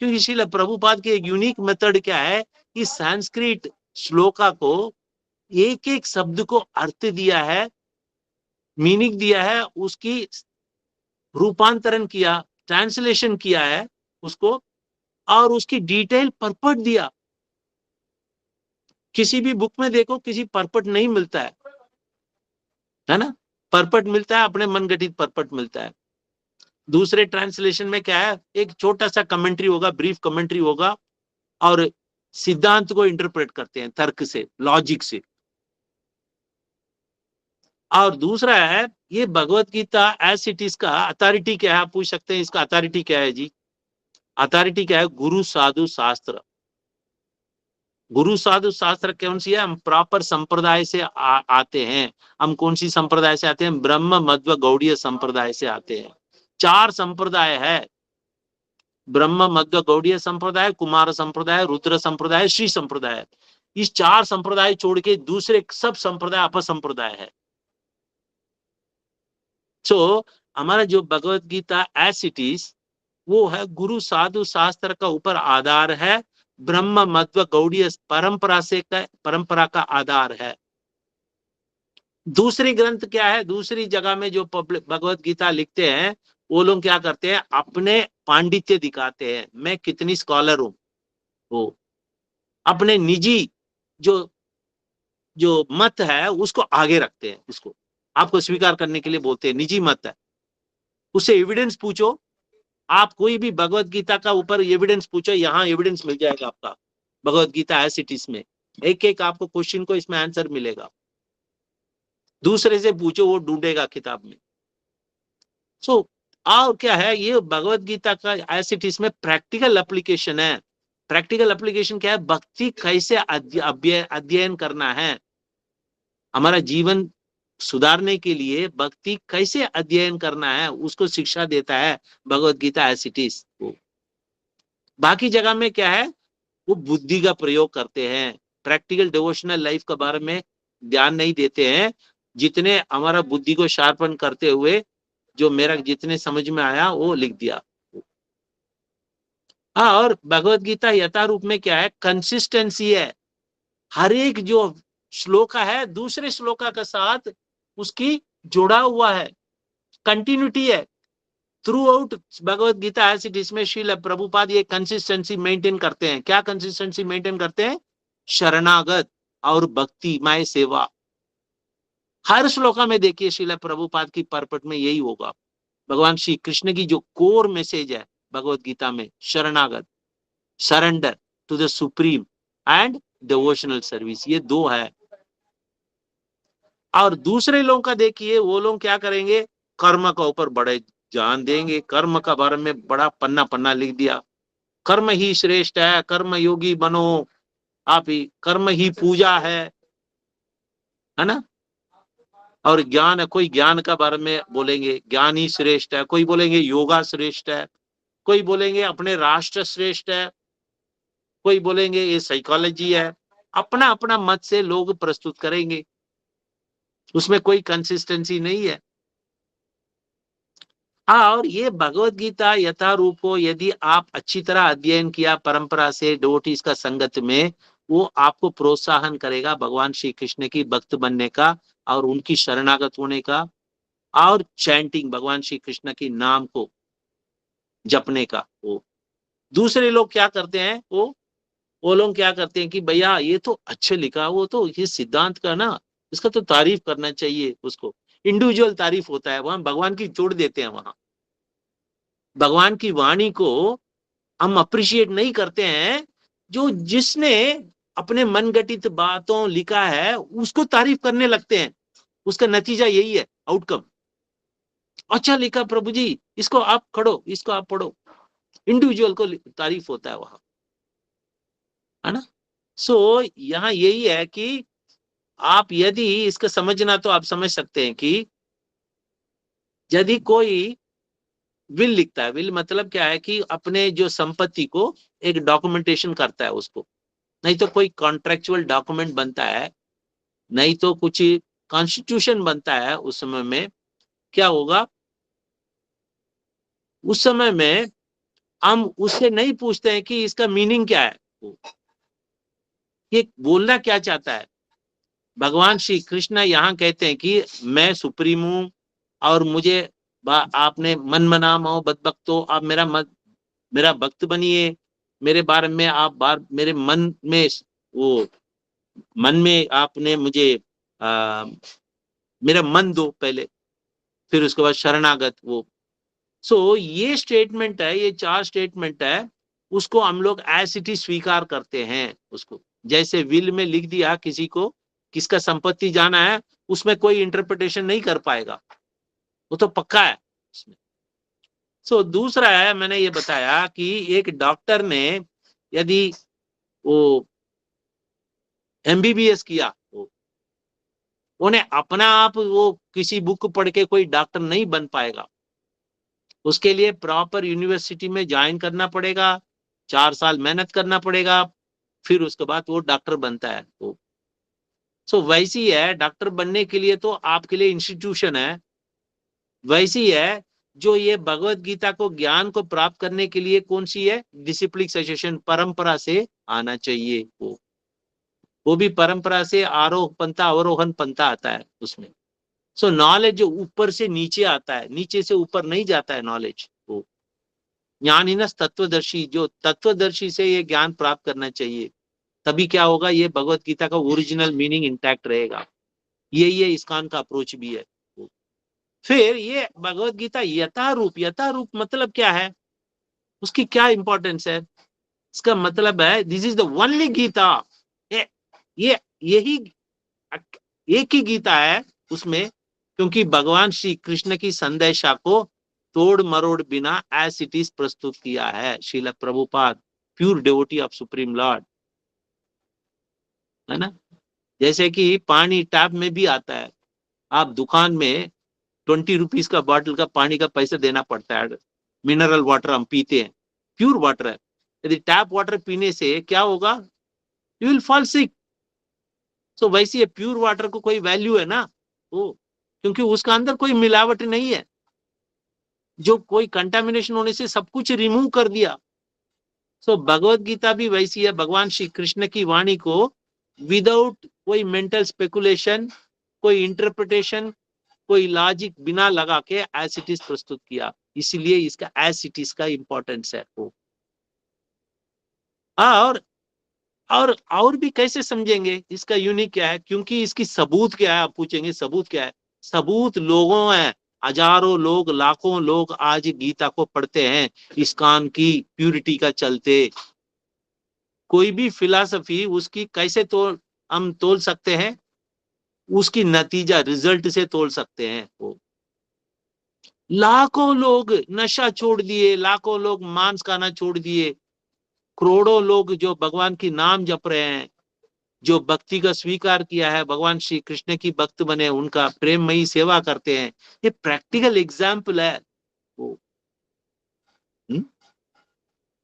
क्योंकि श्रील प्रभुपाद के एक यूनिक मेथड क्या है कि संस्कृत श्लोका को एक एक शब्द को अर्थ दिया है, मीनिंग दिया है, उसकी रूपांतरण किया, ट्रांसलेशन किया है उसको, और उसकी डिटेल परपट दिया। किसी भी बुक में देखो किसी परपट नहीं मिलता है ना, परपट मिलता है अपने मनगढ़ित परपट मिलता है। दूसरे ट्रांसलेशन में क्या है, एक छोटा सा कमेंट्री होगा, ब्रीफ कमेंट्री होगा, और सिद्धांत को इंटरप्रेट करते हैं तर्क से, लॉजिक से। और दूसरा है ये भगवत गीता एज इट इज का अथॉरिटी क्या है, आप पूछ सकते हैं इसका अथॉरिटी क्या है जी। अथॉरिटी क्या है, गुरु साधु शास्त्र। गुरु साधु शास्त्र कौन सी है, हम प्रॉपर संप्रदाय से आते हैं। हम कौन सी संप्रदाय से आते हैं, ब्रह्म मध्व गौड़ीय संप्रदाय से आते हैं। 4 संप्रदाय है, ब्रह्म मध्व गौड़ीय संप्रदाय, कुमार संप्रदाय, रुद्र संप्रदाय, श्री संप्रदाय। इस 4 संप्रदाय छोड़ के दूसरे सब संप्रदाय अपसंप्रदाय है। सो हमारा जो भगवत गीता एज इट इज वो है गुरु साधु शास्त्र का ऊपर आधार है, ब्रह्म मध्व गौड़ीय परंपरा का आधार है। दूसरी ग्रंथ क्या है, दूसरी जगह में जो भगवत गीता लिखते हैं वो लोग क्या करते हैं, अपने पांडित्य दिखाते हैं, मैं कितनी स्कॉलर हूं, वो अपने निजी जो मत है उसको आगे रखते हैं, उसको आपको स्वीकार करने के लिए बोलते हैं निजी मत है। उससे एविडेंस पूछो, आप कोई भी भगवत गीता का ऊपर एविडेंस पूछो, यहाँ एविडेंस मिल जाएगा आपका भगवत गीता एज इट इज में। एक एक आपको क्वेश्चन को इसमें आंसर मिलेगा। दूसरे से पूछो, वो ढूंढेगा किताब में। सो और क्या है, ये भगवत गीता का एज इट इज में प्रैक्टिकल एप्लीकेशन है। प्रैक्टिकल एप्लीकेशन क्या है, भक्ति कैसे अध्ययन करना है, हमारा जीवन सुधारने के लिए भक्ति कैसे अध्ययन करना है उसको शिक्षा देता है भगवत गीता एज इट इज। बाकी जगह में क्या है, वो बुद्धि का प्रयोग करते हैं, प्रैक्टिकल डिवोशनल लाइफ के बारे में ध्यान नहीं देते हैं। जितने हमारा बुद्धि को शार्पन करते हुए जो मेरा जितने समझ में आया वो लिख दिया। हाँ, और भगवत गीता यथारूप में क्या है, कंसिस्टेंसी है। हर एक जो श्लोका है दूसरे श्लोका के साथ उसकी जुड़ा हुआ है, कंटिन्यूटी है throughout Bhagavat Gita as it is में। श्रील प्रभुपाद ये कंसिस्टेंसी मेंटेन करते हैं। क्या कंसिस्टेंसी मेंटेन करते हैं, शरणागत और भक्तिमय सेवा। हर श्लोका में देखिए श्रील प्रभुपाद की परपट में यही होगा। भगवान श्री कृष्ण की जो कोर मैसेज है भगवत गीता में, शरणागत, surrender to the supreme and devotional service, ये 2 है। और दूसरे लोगों का देखिए, वो लोग क्या करेंगे, कर्म का ऊपर बड़े ध्यान देंगे, कर्म का बारे में बड़ा पन्ना पन्ना लिख दिया, कर्म ही श्रेष्ठ है, कर्म योगी बनो आप ही, कर्म ही पूजा है ना। और ज्ञान, कोई ज्ञान का बारे में बोलेंगे ज्ञान ही श्रेष्ठ है, कोई बोलेंगे योगा श्रेष्ठ है, कोई बोलेंगे अपने राष्ट्र श्रेष्ठ है, कोई बोलेंगे ये साइकोलॉजी है। अपना अपना मत से लोग प्रस्तुत करेंगे, उसमें कोई कंसिस्टेंसी नहीं है। और ये भगवत गीता यथारूप को यदि आप अच्छी तरह अध्ययन किया परंपरा से, डिवोटीज का संगत में, वो आपको प्रोत्साहन करेगा भगवान श्री कृष्ण की भक्त बनने का और उनकी शरणागत होने का, और चैंटिंग भगवान श्री कृष्ण के नाम को जपने का। वो दूसरे लोग क्या करते हैं, वो लोग क्या करते हैं कि भैया ये तो अच्छे लिखा, वो तो ये सिद्धांत का ना, इसका तो तारीफ करना चाहिए उसको। इंडिविजुअल तारीफ होता है, वहां भगवान की जोड़ देते हैं। वहां भगवान की वाणी को हम अप्रिशिएट नहीं करते हैं। जो जिसने अपने मनगढ़ित बातों लिखा है उसको तारीफ करने लगते हैं। उसका नतीजा यही है, आउटकम। अच्छा लिखा प्रभु जी, इसको आप पढ़ो, इसको आप पढ़ो। इंडिविजुअल को तारीफ होता है वहां। है ना। सो यहाँ यही है कि आप यदि इसका समझना तो आप समझ सकते हैं कि यदि कोई विल लिखता है, विल मतलब क्या है कि अपने जो संपत्ति को एक डॉक्यूमेंटेशन करता है उसको, नहीं तो कोई कॉन्ट्रेक्चुअल डॉक्यूमेंट बनता है, नहीं तो कुछ कॉन्स्टिट्यूशन बनता है, उस समय में क्या होगा, उस समय में हम उससे नहीं पूछते हैं कि इसका मीनिंग क्या है, ये बोलना क्या चाहता है। भगवान श्री कृष्ण यहाँ कहते हैं कि मैं सुप्रीम हूं और मुझे आपने मन मना मो बद भक्तो, आप मेरा भक्त बनिए, मेरे बारे में आप मेरे मन में वो मन में आपने मुझे मेरा मन दो पहले, फिर उसके बाद शरणागत वो। सो ये स्टेटमेंट है, ये 4 स्टेटमेंट है, उसको हम लोग एज इट इज स्वीकार करते हैं उसको। जैसे विल में लिख दिया किसी को किसका संपत्ति जाना है, उसमें कोई इंटरप्रिटेशन नहीं कर पाएगा, वो तो पक्का है उसमें। सो दूसरा है, मैंने ये बताया कि एक डॉक्टर ने यदि वो एमबीबीएस किया, उन्हें अपना आप वो किसी बुक पढ़ के कोई डॉक्टर नहीं बन पाएगा, उसके लिए प्रॉपर यूनिवर्सिटी में ज्वाइन करना पड़ेगा, 4 साल मेहनत करना पड़ेगा, फिर उसके बाद वो डॉक्टर बनता है। तो सो वैसी है, डॉक्टर बनने के लिए तो आपके लिए इंस्टीट्यूशन है, वैसी है जो ये भगवत गीता को ज्ञान को प्राप्त करने के लिए कौन सी है, डिसिप्लिन सजेशन परंपरा से आना चाहिए। वो भी परंपरा से आरोह पंथा अवरोहन पंथा आता है उसमें। सो नॉलेज जो ऊपर से नीचे आता है, नीचे से ऊपर नहीं जाता है नॉलेज। वो ज्ञानीनस तत्वदर्शी, जो तत्वदर्शी से ये ज्ञान प्राप्त करना चाहिए, तभी क्या होगा, ये भगवत गीता का ओरिजिनल मीनिंग इंटैक्ट रहेगा। ये इस्कॉन का अप्रोच भी है। फिर ये भगवत गीता यथारूप, यथारूप मतलब क्या है, उसकी क्या इंपॉर्टेंस है, इसका मतलब है this is the only Gita, ये यही एक ही गीता है उसमें, क्योंकि भगवान श्री कृष्ण की संदेशा को तोड़ मरोड़ बिना एज इट इज प्रस्तुत किया है Srila Prabhupada, pure devotee of supreme Lord, है ना। जैसे कि पानी टैप में भी आता है, आप दुकान में 20 रुपीज का बॉटल का पानी का पैसा देना पड़ता है, मिनरल वाटर हम पीते हैं, प्योर वाटर है, यदि टैप वाटर पीने से क्या होगा, यू विल फॉल सिक। सो वैसे ये प्योर वाटर को कोई वैल्यू है ना, वो क्योंकि उसका अंदर कोई मिलावट नहीं है, जो कोई कंटामिनेशन होने से सब कुछ रिमूव कर दिया। सो भगवत गीता भी वैसी है, भगवान श्री कृष्ण की वाणी को विदाउट कोई मेंटल स्पेकुलेशन, कोई इंटरप्रिटेशन, कोई लॉजिक बिना लगा के एज इट इज प्रस्तुत किया, इसीलिए इसका एज इट इज का इंपॉर्टेंस है वो। और भी कैसे समझेंगे इसका यूनिक क्या है, क्योंकि इसकी सबूत क्या है, आप पूछेंगे सबूत क्या है, सबूत लोगों है, हजारों लोग लाखों लोग आज गीता को पढ़ते हैं इस्कॉन की प्यूरिटी का चलते। कोई भी फिलॉसफी उसकी कैसे हम तोल सकते हैं, उसकी नतीजा रिजल्ट से तोल सकते हैं। वो लाखों लोग नशा छोड़ दिए, लाखों लोग मांस खाना छोड़ दिए, करोड़ों लोग जो भगवान की नाम जप रहे हैं, जो भक्ति का स्वीकार किया है, भगवान श्री कृष्ण की भक्त बने, उनका प्रेममयी सेवा करते हैं, ये प्रैक्टिकल एग्जाम्पल है वो।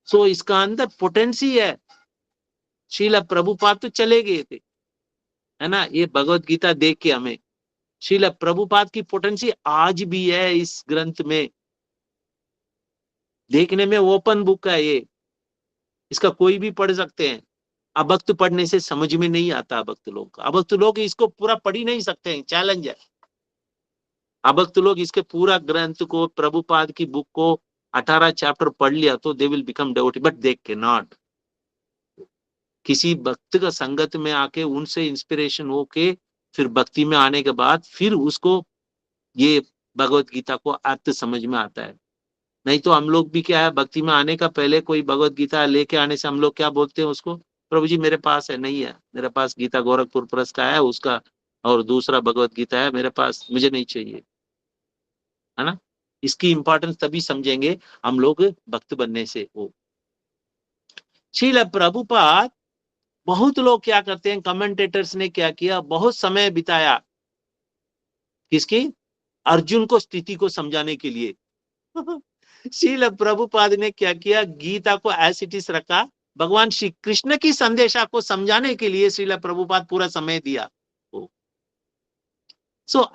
सो इसका अंदर पोटेंसी है। श्रील प्रभुपाद तो चले गए थे, है ना, ये भगवत गीता देख के हमें श्रील प्रभुपाद की पोटेंसी आज भी है इस ग्रंथ में, देखने में ओपन बुक है ये, इसका कोई भी पढ़ सकते हैं। अभक्त पढ़ने से समझ में नहीं आता, अभक्त लोग का, अभक्त लोग इसको पूरा पढ़ ही नहीं सकते हैं, चैलेंज है। अभक्त लोग इसके पूरा ग्रंथ को, प्रभुपाद की बुक को 18 चैप्टर पढ़ लिया तो they will become devotee, but they can not. किसी भक्त का संगत में आके उनसे इंस्पिरेशन होके फिर भक्ति में आने के बाद फिर उसको ये भगवत गीता को अर्थ समझ में आता है। नहीं तो हम लोग भी क्या है, भक्ति में आने का पहले कोई भगवत गीता लेके आने से हम लोग क्या बोलते हैं उसको, प्रभु जी मेरे पास है, नहीं है मेरे पास, गीता गोरखपुर प्रेस का है उसका, और दूसरा भगवत गीता है मेरे पास, मुझे नहीं चाहिए, है ना। इसकी इंपॉर्टेंस तभी समझेंगे हम लोग भक्त बनने से। वो श्रील प्रभुपाद बहुत लोग क्या करते हैं, कमेंटेटर्स ने क्या किया, बहुत समय बिताया किसकी, अर्जुन को स्थिति को समझाने के लिए। श्रील प्रभुपाद ने क्या किया, गीता को एज इट इज रखा, भगवान श्री कृष्ण की संदेशा को समझाने के लिए श्रील प्रभुपाद पूरा समय दिया।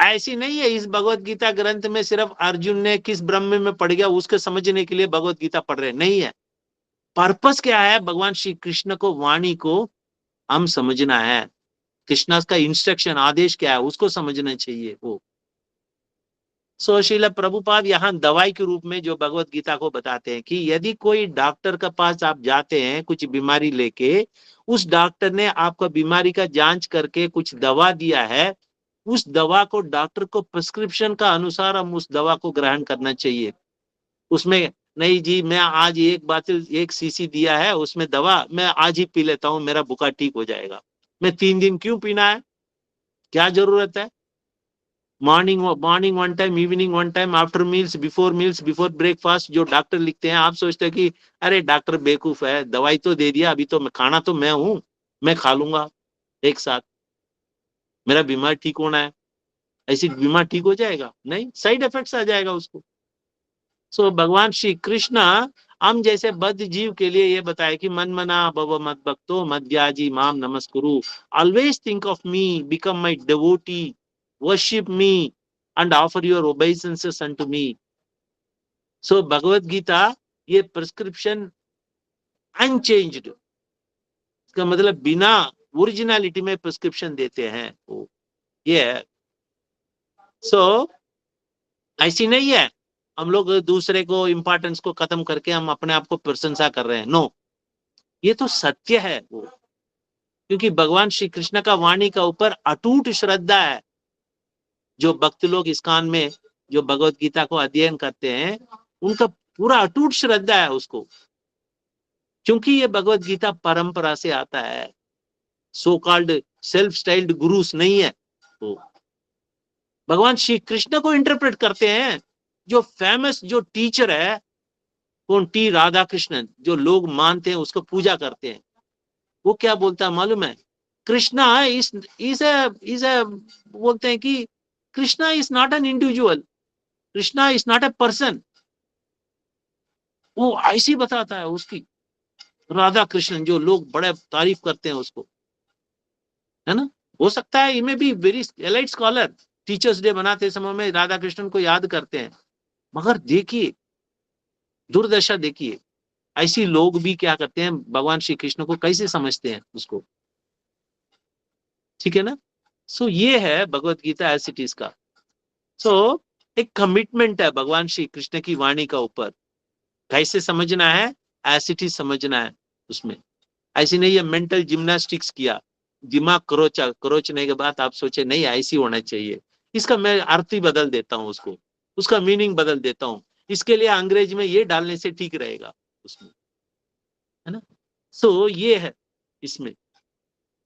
ऐसी नहीं है इस भगवत गीता ग्रंथ में सिर्फ अर्जुन ने किस ब्रह्म में पड़ गया उसके समझने के लिए भगवत गीता पढ़ रहे, नहीं है। पर्पस क्या है, भगवान श्री कृष्ण को, वाणी को हम समझना है, कृष्ण का इंस्ट्रक्शन, आदेश क्या है उसको समझना चाहिए वो। श्रील प्रभुपाद यहाँ दवाई के रूप में जो भगवत गीता को बताते हैं कि यदि कोई डॉक्टर के पास आप जाते हैं कुछ बीमारी लेके, उस डॉक्टर ने आपका बीमारी का जांच करके कुछ दवा दिया है, उस दवा को डॉक्टर को प्रिस्क्रिप्शन का अनुसार हम उस दवा को ग्रहण करना चाहिए। उसमें नहीं जी मैं आज एक सीसी दिया है उसमें दवा, मैं आज ही पी लेता हूं, मेरा बुखार ठीक हो जाएगा, मैं 3 दिन क्यों पीना है, क्या जरूरत है। Morning one time, evening one time, after meals, before breakfast, जो डॉक्टर लिखते हैं। आप सोचते हैं कि अरे डॉक्टर बेवकूफ है, दवाई तो दे दिया, अभी तो खाना तो मैं हूं, मैं खा लूंगा एक साथ, मेरा बीमार ठीक होना है, ऐसी बीमार ठीक हो जाएगा, नहीं, साइड इफेक्ट्स आ जाएगा उसको। भगवान श्री कृष्ण हम जैसे बद्ध जीव के लिए ये बताए कि मन मना भव मत भक्तो मध्याजी माम नमस्कुरु, always think of me, become my devotee, worship me and offer your obeisances unto me. Bhagavad Gita ये प्रिस्क्रिप्शन अनचेंज्ड, इसका मतलब बिना ओरिजिनलिटी में प्रिस्क्रिप्शन देते हैं वो, ये है। ऐसी नहीं है हम लोग दूसरे को इंपॉर्टेंस को खत्म करके हम अपने आप को प्रशंसा कर रहे हैं, नो, ये तो सत्य है वो, क्योंकि भगवान श्री कृष्ण का वाणी का ऊपर अटूट श्रद्धा है। जो भक्त लोग इस्कॉन में जो भगवत गीता को अध्ययन करते हैं उनका पूरा अटूट श्रद्धा है उसको, क्योंकि ये भगवत गीता परंपरा से आता है, so called self styled guru's नहीं है। तो भगवान श्री कृष्ण को इंटरप्रेट करते हैं। जो फेमस जो टीचर है कौन, टी राधा कृष्णन, जो लोग मानते हैं उसको पूजा करते हैं, वो क्या बोलता है मालूम है, कृष्णा इज बोलते हैं कि Krishna is not an individual, Krishna is not a person, वो ऐसी बताता है उसकी राधा कृष्णन, जो लोग बड़े तारीफ करते हैं उसको, है ना। हो सकता है इनमें भी very elite scholar teachers day मनाते समय में राधा कृष्णन को याद करते हैं, मगर देखिए दुर्दशा, देखिए ऐसी लोग भी क्या करते हैं, भगवान श्री कृष्ण को कैसे समझते हैं उसको, ठीक है ना। ये है भगवत गीता एज इट इज का। एक कमिटमेंट है भगवान श्री कृष्ण की वाणी का ऊपर, कैसे समझना है, एज इट इज समझना है उसमें। ऐसी नहीं है मेंटल जिम्नास्टिक्स किया, दिमाग खरोचने के बाद आप सोचे नहीं ऐसी होना चाहिए, इसका मैं अर्थ ही बदल देता हूँ उसको, उसका मीनिंग बदल देता हूँ, इसके लिए अंग्रेज में ये डालने से ठीक रहेगा उसमें, है ना। ये है इसमें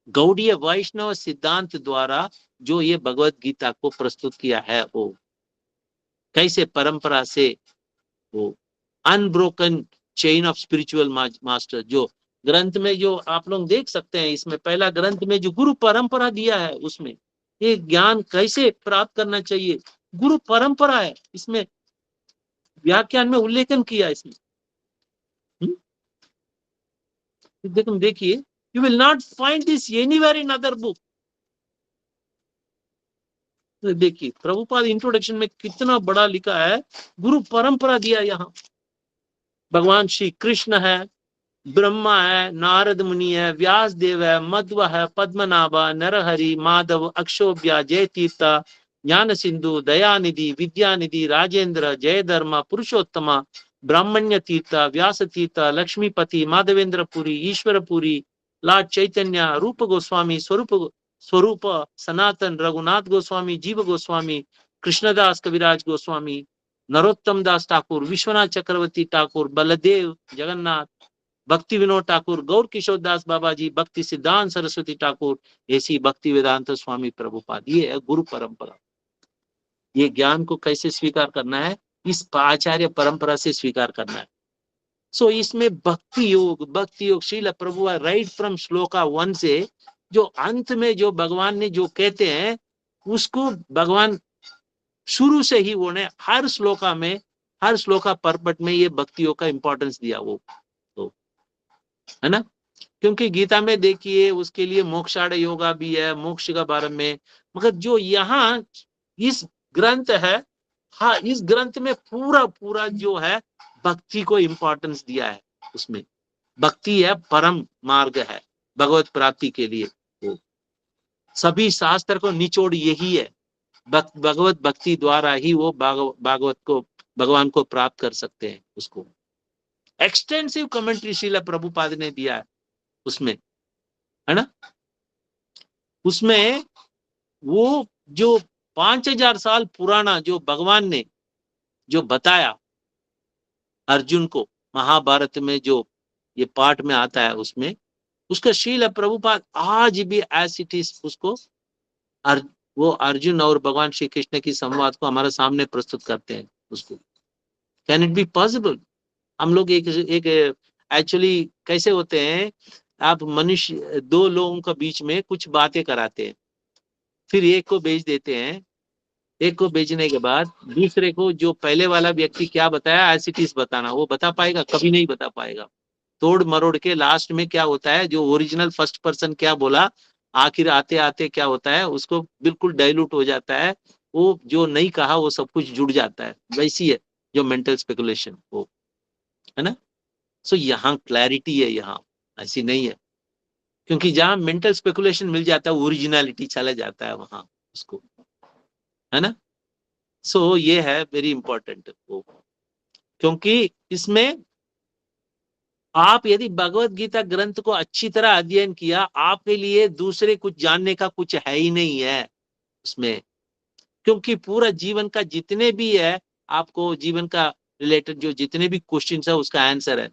गौड़ीय वैष्णव सिद्धांत द्वारा जो ये भगवत गीता को प्रस्तुत किया है, वो कैसे परंपरा से वो unbroken chain of spiritual master, जो ग्रंथ में जो आप लोग देख सकते हैं, इसमें पहला ग्रंथ में जो गुरु परंपरा दिया है उसमें ये ज्ञान कैसे प्राप्त करना चाहिए, गुरु परंपरा है इसमें, व्याख्यान में उल्लेखन किया इसमें। देखिए you will not find this anywhere in other book. देखिए प्रभुपाद इंट्रोडक्शन में कितना बड़ा लिखा है, गुरु परंपरा दिया यहाँ, भगवान श्री कृष्ण है, ब्रह्मा है, नारद मुनि है, व्यास देव है, मध्व है, पद्मनाभा, नरहरि, माधव, अक्षोभ्या, जय तीर्था, ज्ञान सिंधु, दयानिधि, विद्यानिधि, राजेंद्र, जय धर्म, पुरुषोत्तमा, ब्राह्मण्य तीर्थ, व्यास तीर्थ, लक्ष्मीपति, माधवेंद्र पुरी, ईश्वर पुरी, लॉर्ड चैतन्य, रूप गोस्वामी, स्वरूप सनातन, रघुनाथ गोस्वामी, जीव गोस्वामी, कृष्णदास कविराज गोस्वामी, नरोत्तम दास ठाकुर, विश्वनाथ चक्रवर्ती ठाकुर, बलदेव, जगन्नाथ, भक्ति विनोद ठाकुर, गौर किशोर दास बाबा जी, भक्ति सिद्धांत सरस्वती ठाकुर, ऐसी भक्ति वेदांत स्वामी प्रभुपाद। ये है गुरु परंपरा। ये ज्ञान को कैसे स्वीकार करना है, इस आचार्य परंपरा से स्वीकार करना है। सो इसमें भक्ति योग श्रील प्रभुपाद राइट फ्रॉम श्लोका 1 से जो अंत में जो भगवान ने जो कहते हैं उसको भगवान शुरू से ही उन्होंने हर श्लोका पर्पट में ये भक्तियों का इंपॉर्टेंस दिया वो तो, है ना। क्योंकि गीता में देखिए उसके लिए मोक्षाड़ योगा भी है, मोक्ष का बारे में, मगर जो यहाँ इस ग्रंथ है, हाँ इस ग्रंथ में पूरा जो है भक्ति को इंपॉर्टेंस दिया है। उसमें भक्ति है, परम मार्ग है भगवत प्राप्ति के लिए। तो सभी शास्त्र को निचोड़ यही है, भगवत भक्ति द्वारा ही वो भागवत को भगवान को प्राप्त कर सकते हैं। उसको एक्सटेंसिव कमेंट्री श्रील प्रभुपाद ने दिया है उसमें, है ना। उसमें वो जो 5000 साल पुराना जो भगवान ने जो बताया अर्जुन को महाभारत में, जो ये पाठ में आता है उसमें, उसका श्रील प्रभुपाद आज भी एज इट इज उसको वो अर्जुन और भगवान श्री कृष्ण की संवाद को हमारे सामने प्रस्तुत करते हैं उसको। Can it be possible? हम लोग एक एक्चुअली कैसे होते हैं, आप मनुष्य दो लोगों के बीच में कुछ बातें कराते हैं, फिर एक को भेज देते हैं, एक को भेजने के बाद दूसरे को जो पहले वाला व्यक्ति क्या बताया एज इट इज बताना, वो बता पाएगा? कभी नहीं बता पाएगा। तोड़ मरोड़ के लास्ट में क्या होता है, जो ओरिजिनल फर्स्ट पर्सन क्या बोला, आखिर आते आते क्या होता है, उसको बिल्कुल डाइल्यूट हो जाता है, वो जो नहीं कहा वो सब कुछ जुड़ जाता है। वैसी है जो मेंटल स्पेकुलेशन, वो है ना। सो यहाँ क्लैरिटी है, यहाँ ऐसी नहीं है, क्योंकि जहां मेंटल स्पेकुलेशन मिल जाता है ओरिजिनलिटी चला जाता है वहां उसको, है ना। सो ये है वेरी इंपॉर्टेंट वो, क्योंकि इसमें आप यदि भगवत गीता ग्रंथ को अच्छी तरह अध्ययन किया, आपके लिए दूसरे कुछ जानने का कुछ है ही नहीं है उसमें, क्योंकि पूरा जीवन का जितने भी है, आपको जीवन का रिलेटेड जो जितने भी क्वेश्चन है उसका आंसर है।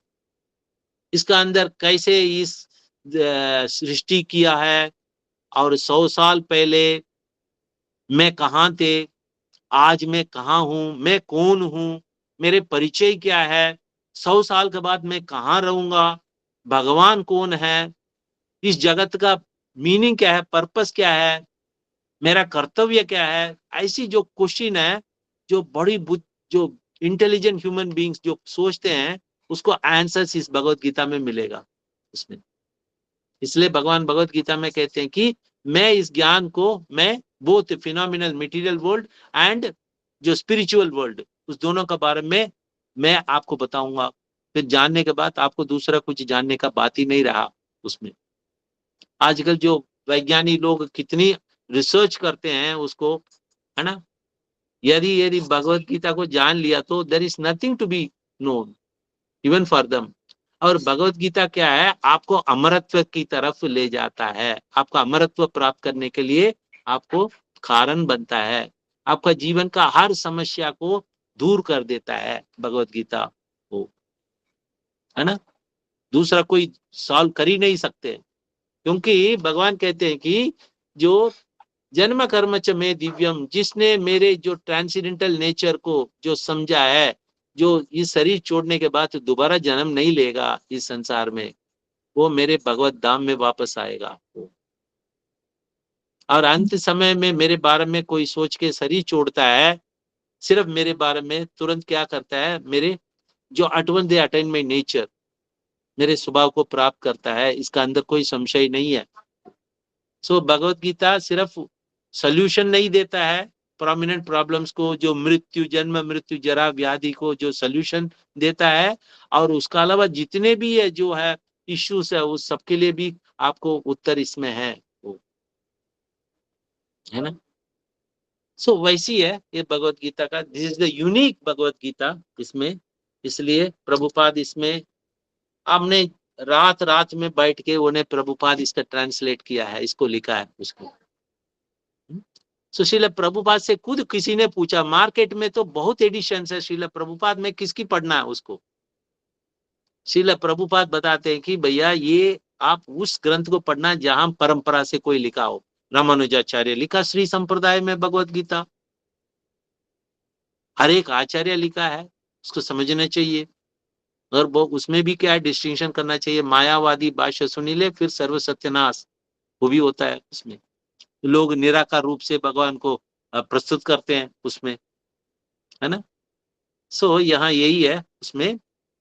इसका अंदर कैसे इस सृष्टि किया है, और 100 साल पहले मैं कहाँ थे, आज मैं कहाँ हूं, मैं कौन हूं, मेरे परिचय क्या है, 100 साल के बाद मैं कहाँ रहूंगा, भगवान कौन है, इस जगत का मीनिंग क्या है, पर्पस क्या है, मेरा कर्तव्य क्या है। ऐसी जो क्वेश्चन है, जो बड़ी जो इंटेलिजेंट ह्यूमन बींग्स जो सोचते हैं, उसको आंसर इस भगवत गीता में मिलेगा उसमें। इसलिए भगवान भगवत गीता में कहते हैं कि मैं इस ज्ञान को, मैं both phenomenal material world and जो स्पिरिचुअल वर्ल्ड, उस दोनों के बारे में मैं आपको बताऊंगा। फिर जानने के बाद आपको दूसरा कुछ जानने का बात ही नहीं रहा उसमें। आजकल जो वैज्ञानिक लोग कितनी रिसर्च करते हैं उसको, है ना, यदि भगवत गीता को जान लिया तो there is nothing to be known even for them. और भगवत गीता क्या है, आपको अमरत्व की तरफ ले जाता है, आपका अमरत्व प्राप्त करने के लिए आपको कारण बनता है, आपका जीवन का हर समस्या को दूर कर देता है भगवत गीता को, है ना। दूसरा कोई सॉल्व कर ही नहीं सकते, क्योंकि भगवान कहते हैं कि जो जन्म कर्म च में दिव्यम, जिसने मेरे जो ट्रांसेंडेंटल नेचर को जो समझा है, जो इस शरीर छोड़ने के बाद दोबारा जन्म नहीं लेगा इस संसार में, वो मेरे भगवत धाम में वापस आएगा। और अंत समय में मेरे बारे में कोई सोच के शरीर छोड़ता है, सिर्फ मेरे बारे में तुरंत क्या करता है, मेरे जो अटवन दे अटेन माय नेचर, मेरे स्वभाव को प्राप्त करता है, इसका अंदर कोई संशय नहीं है। सो भगवत गीता सिर्फ सॉल्यूशन नहीं देता है प्रोमिनेंट प्रॉब्लम्स को, जो मृत्यु, जन्म मृत्यु जरा व्याधि को जो सॉल्यूशन देता है, और उसका अलावा जितने भी है जो है इश्यूज है, उस सबके लिए भी आपको उत्तर इसमें है ना। सो वैसी है ये भगवत गीता का, this is the unique Bhagavad Gita इसमें। इसलिए प्रभुपाद इसमें, आपने रात रात में बैठ के उन्हें प्रभुपाद इसका ट्रांसलेट किया है, इसको लिखा है उसको। श्रील प्रभुपाद से खुद किसी ने पूछा, मार्केट में तो बहुत एडिशन है, श्रील प्रभुपाद में किसकी पढ़ना है उसको। श्रील प्रभुपाद बताते हैं कि भैया ये आप उस ग्रंथ को पढ़ना जहां परंपरा से कोई लिखा हो। रामानुजाचार्य लिखा श्री संप्रदाय में भगवत गीता, हर एक आचार्य लिखा है, उसको समझना चाहिए। और वो उसमें भी क्या है, डिस्टिंक्शन करना चाहिए, मायावादी भाष्य सुनीले फिर सर्व सत्यानाश, वो भी होता है उसमें। लोग निराकार रूप से भगवान को प्रस्तुत करते हैं उसमें, है ना। सो यहाँ यही है उसमें।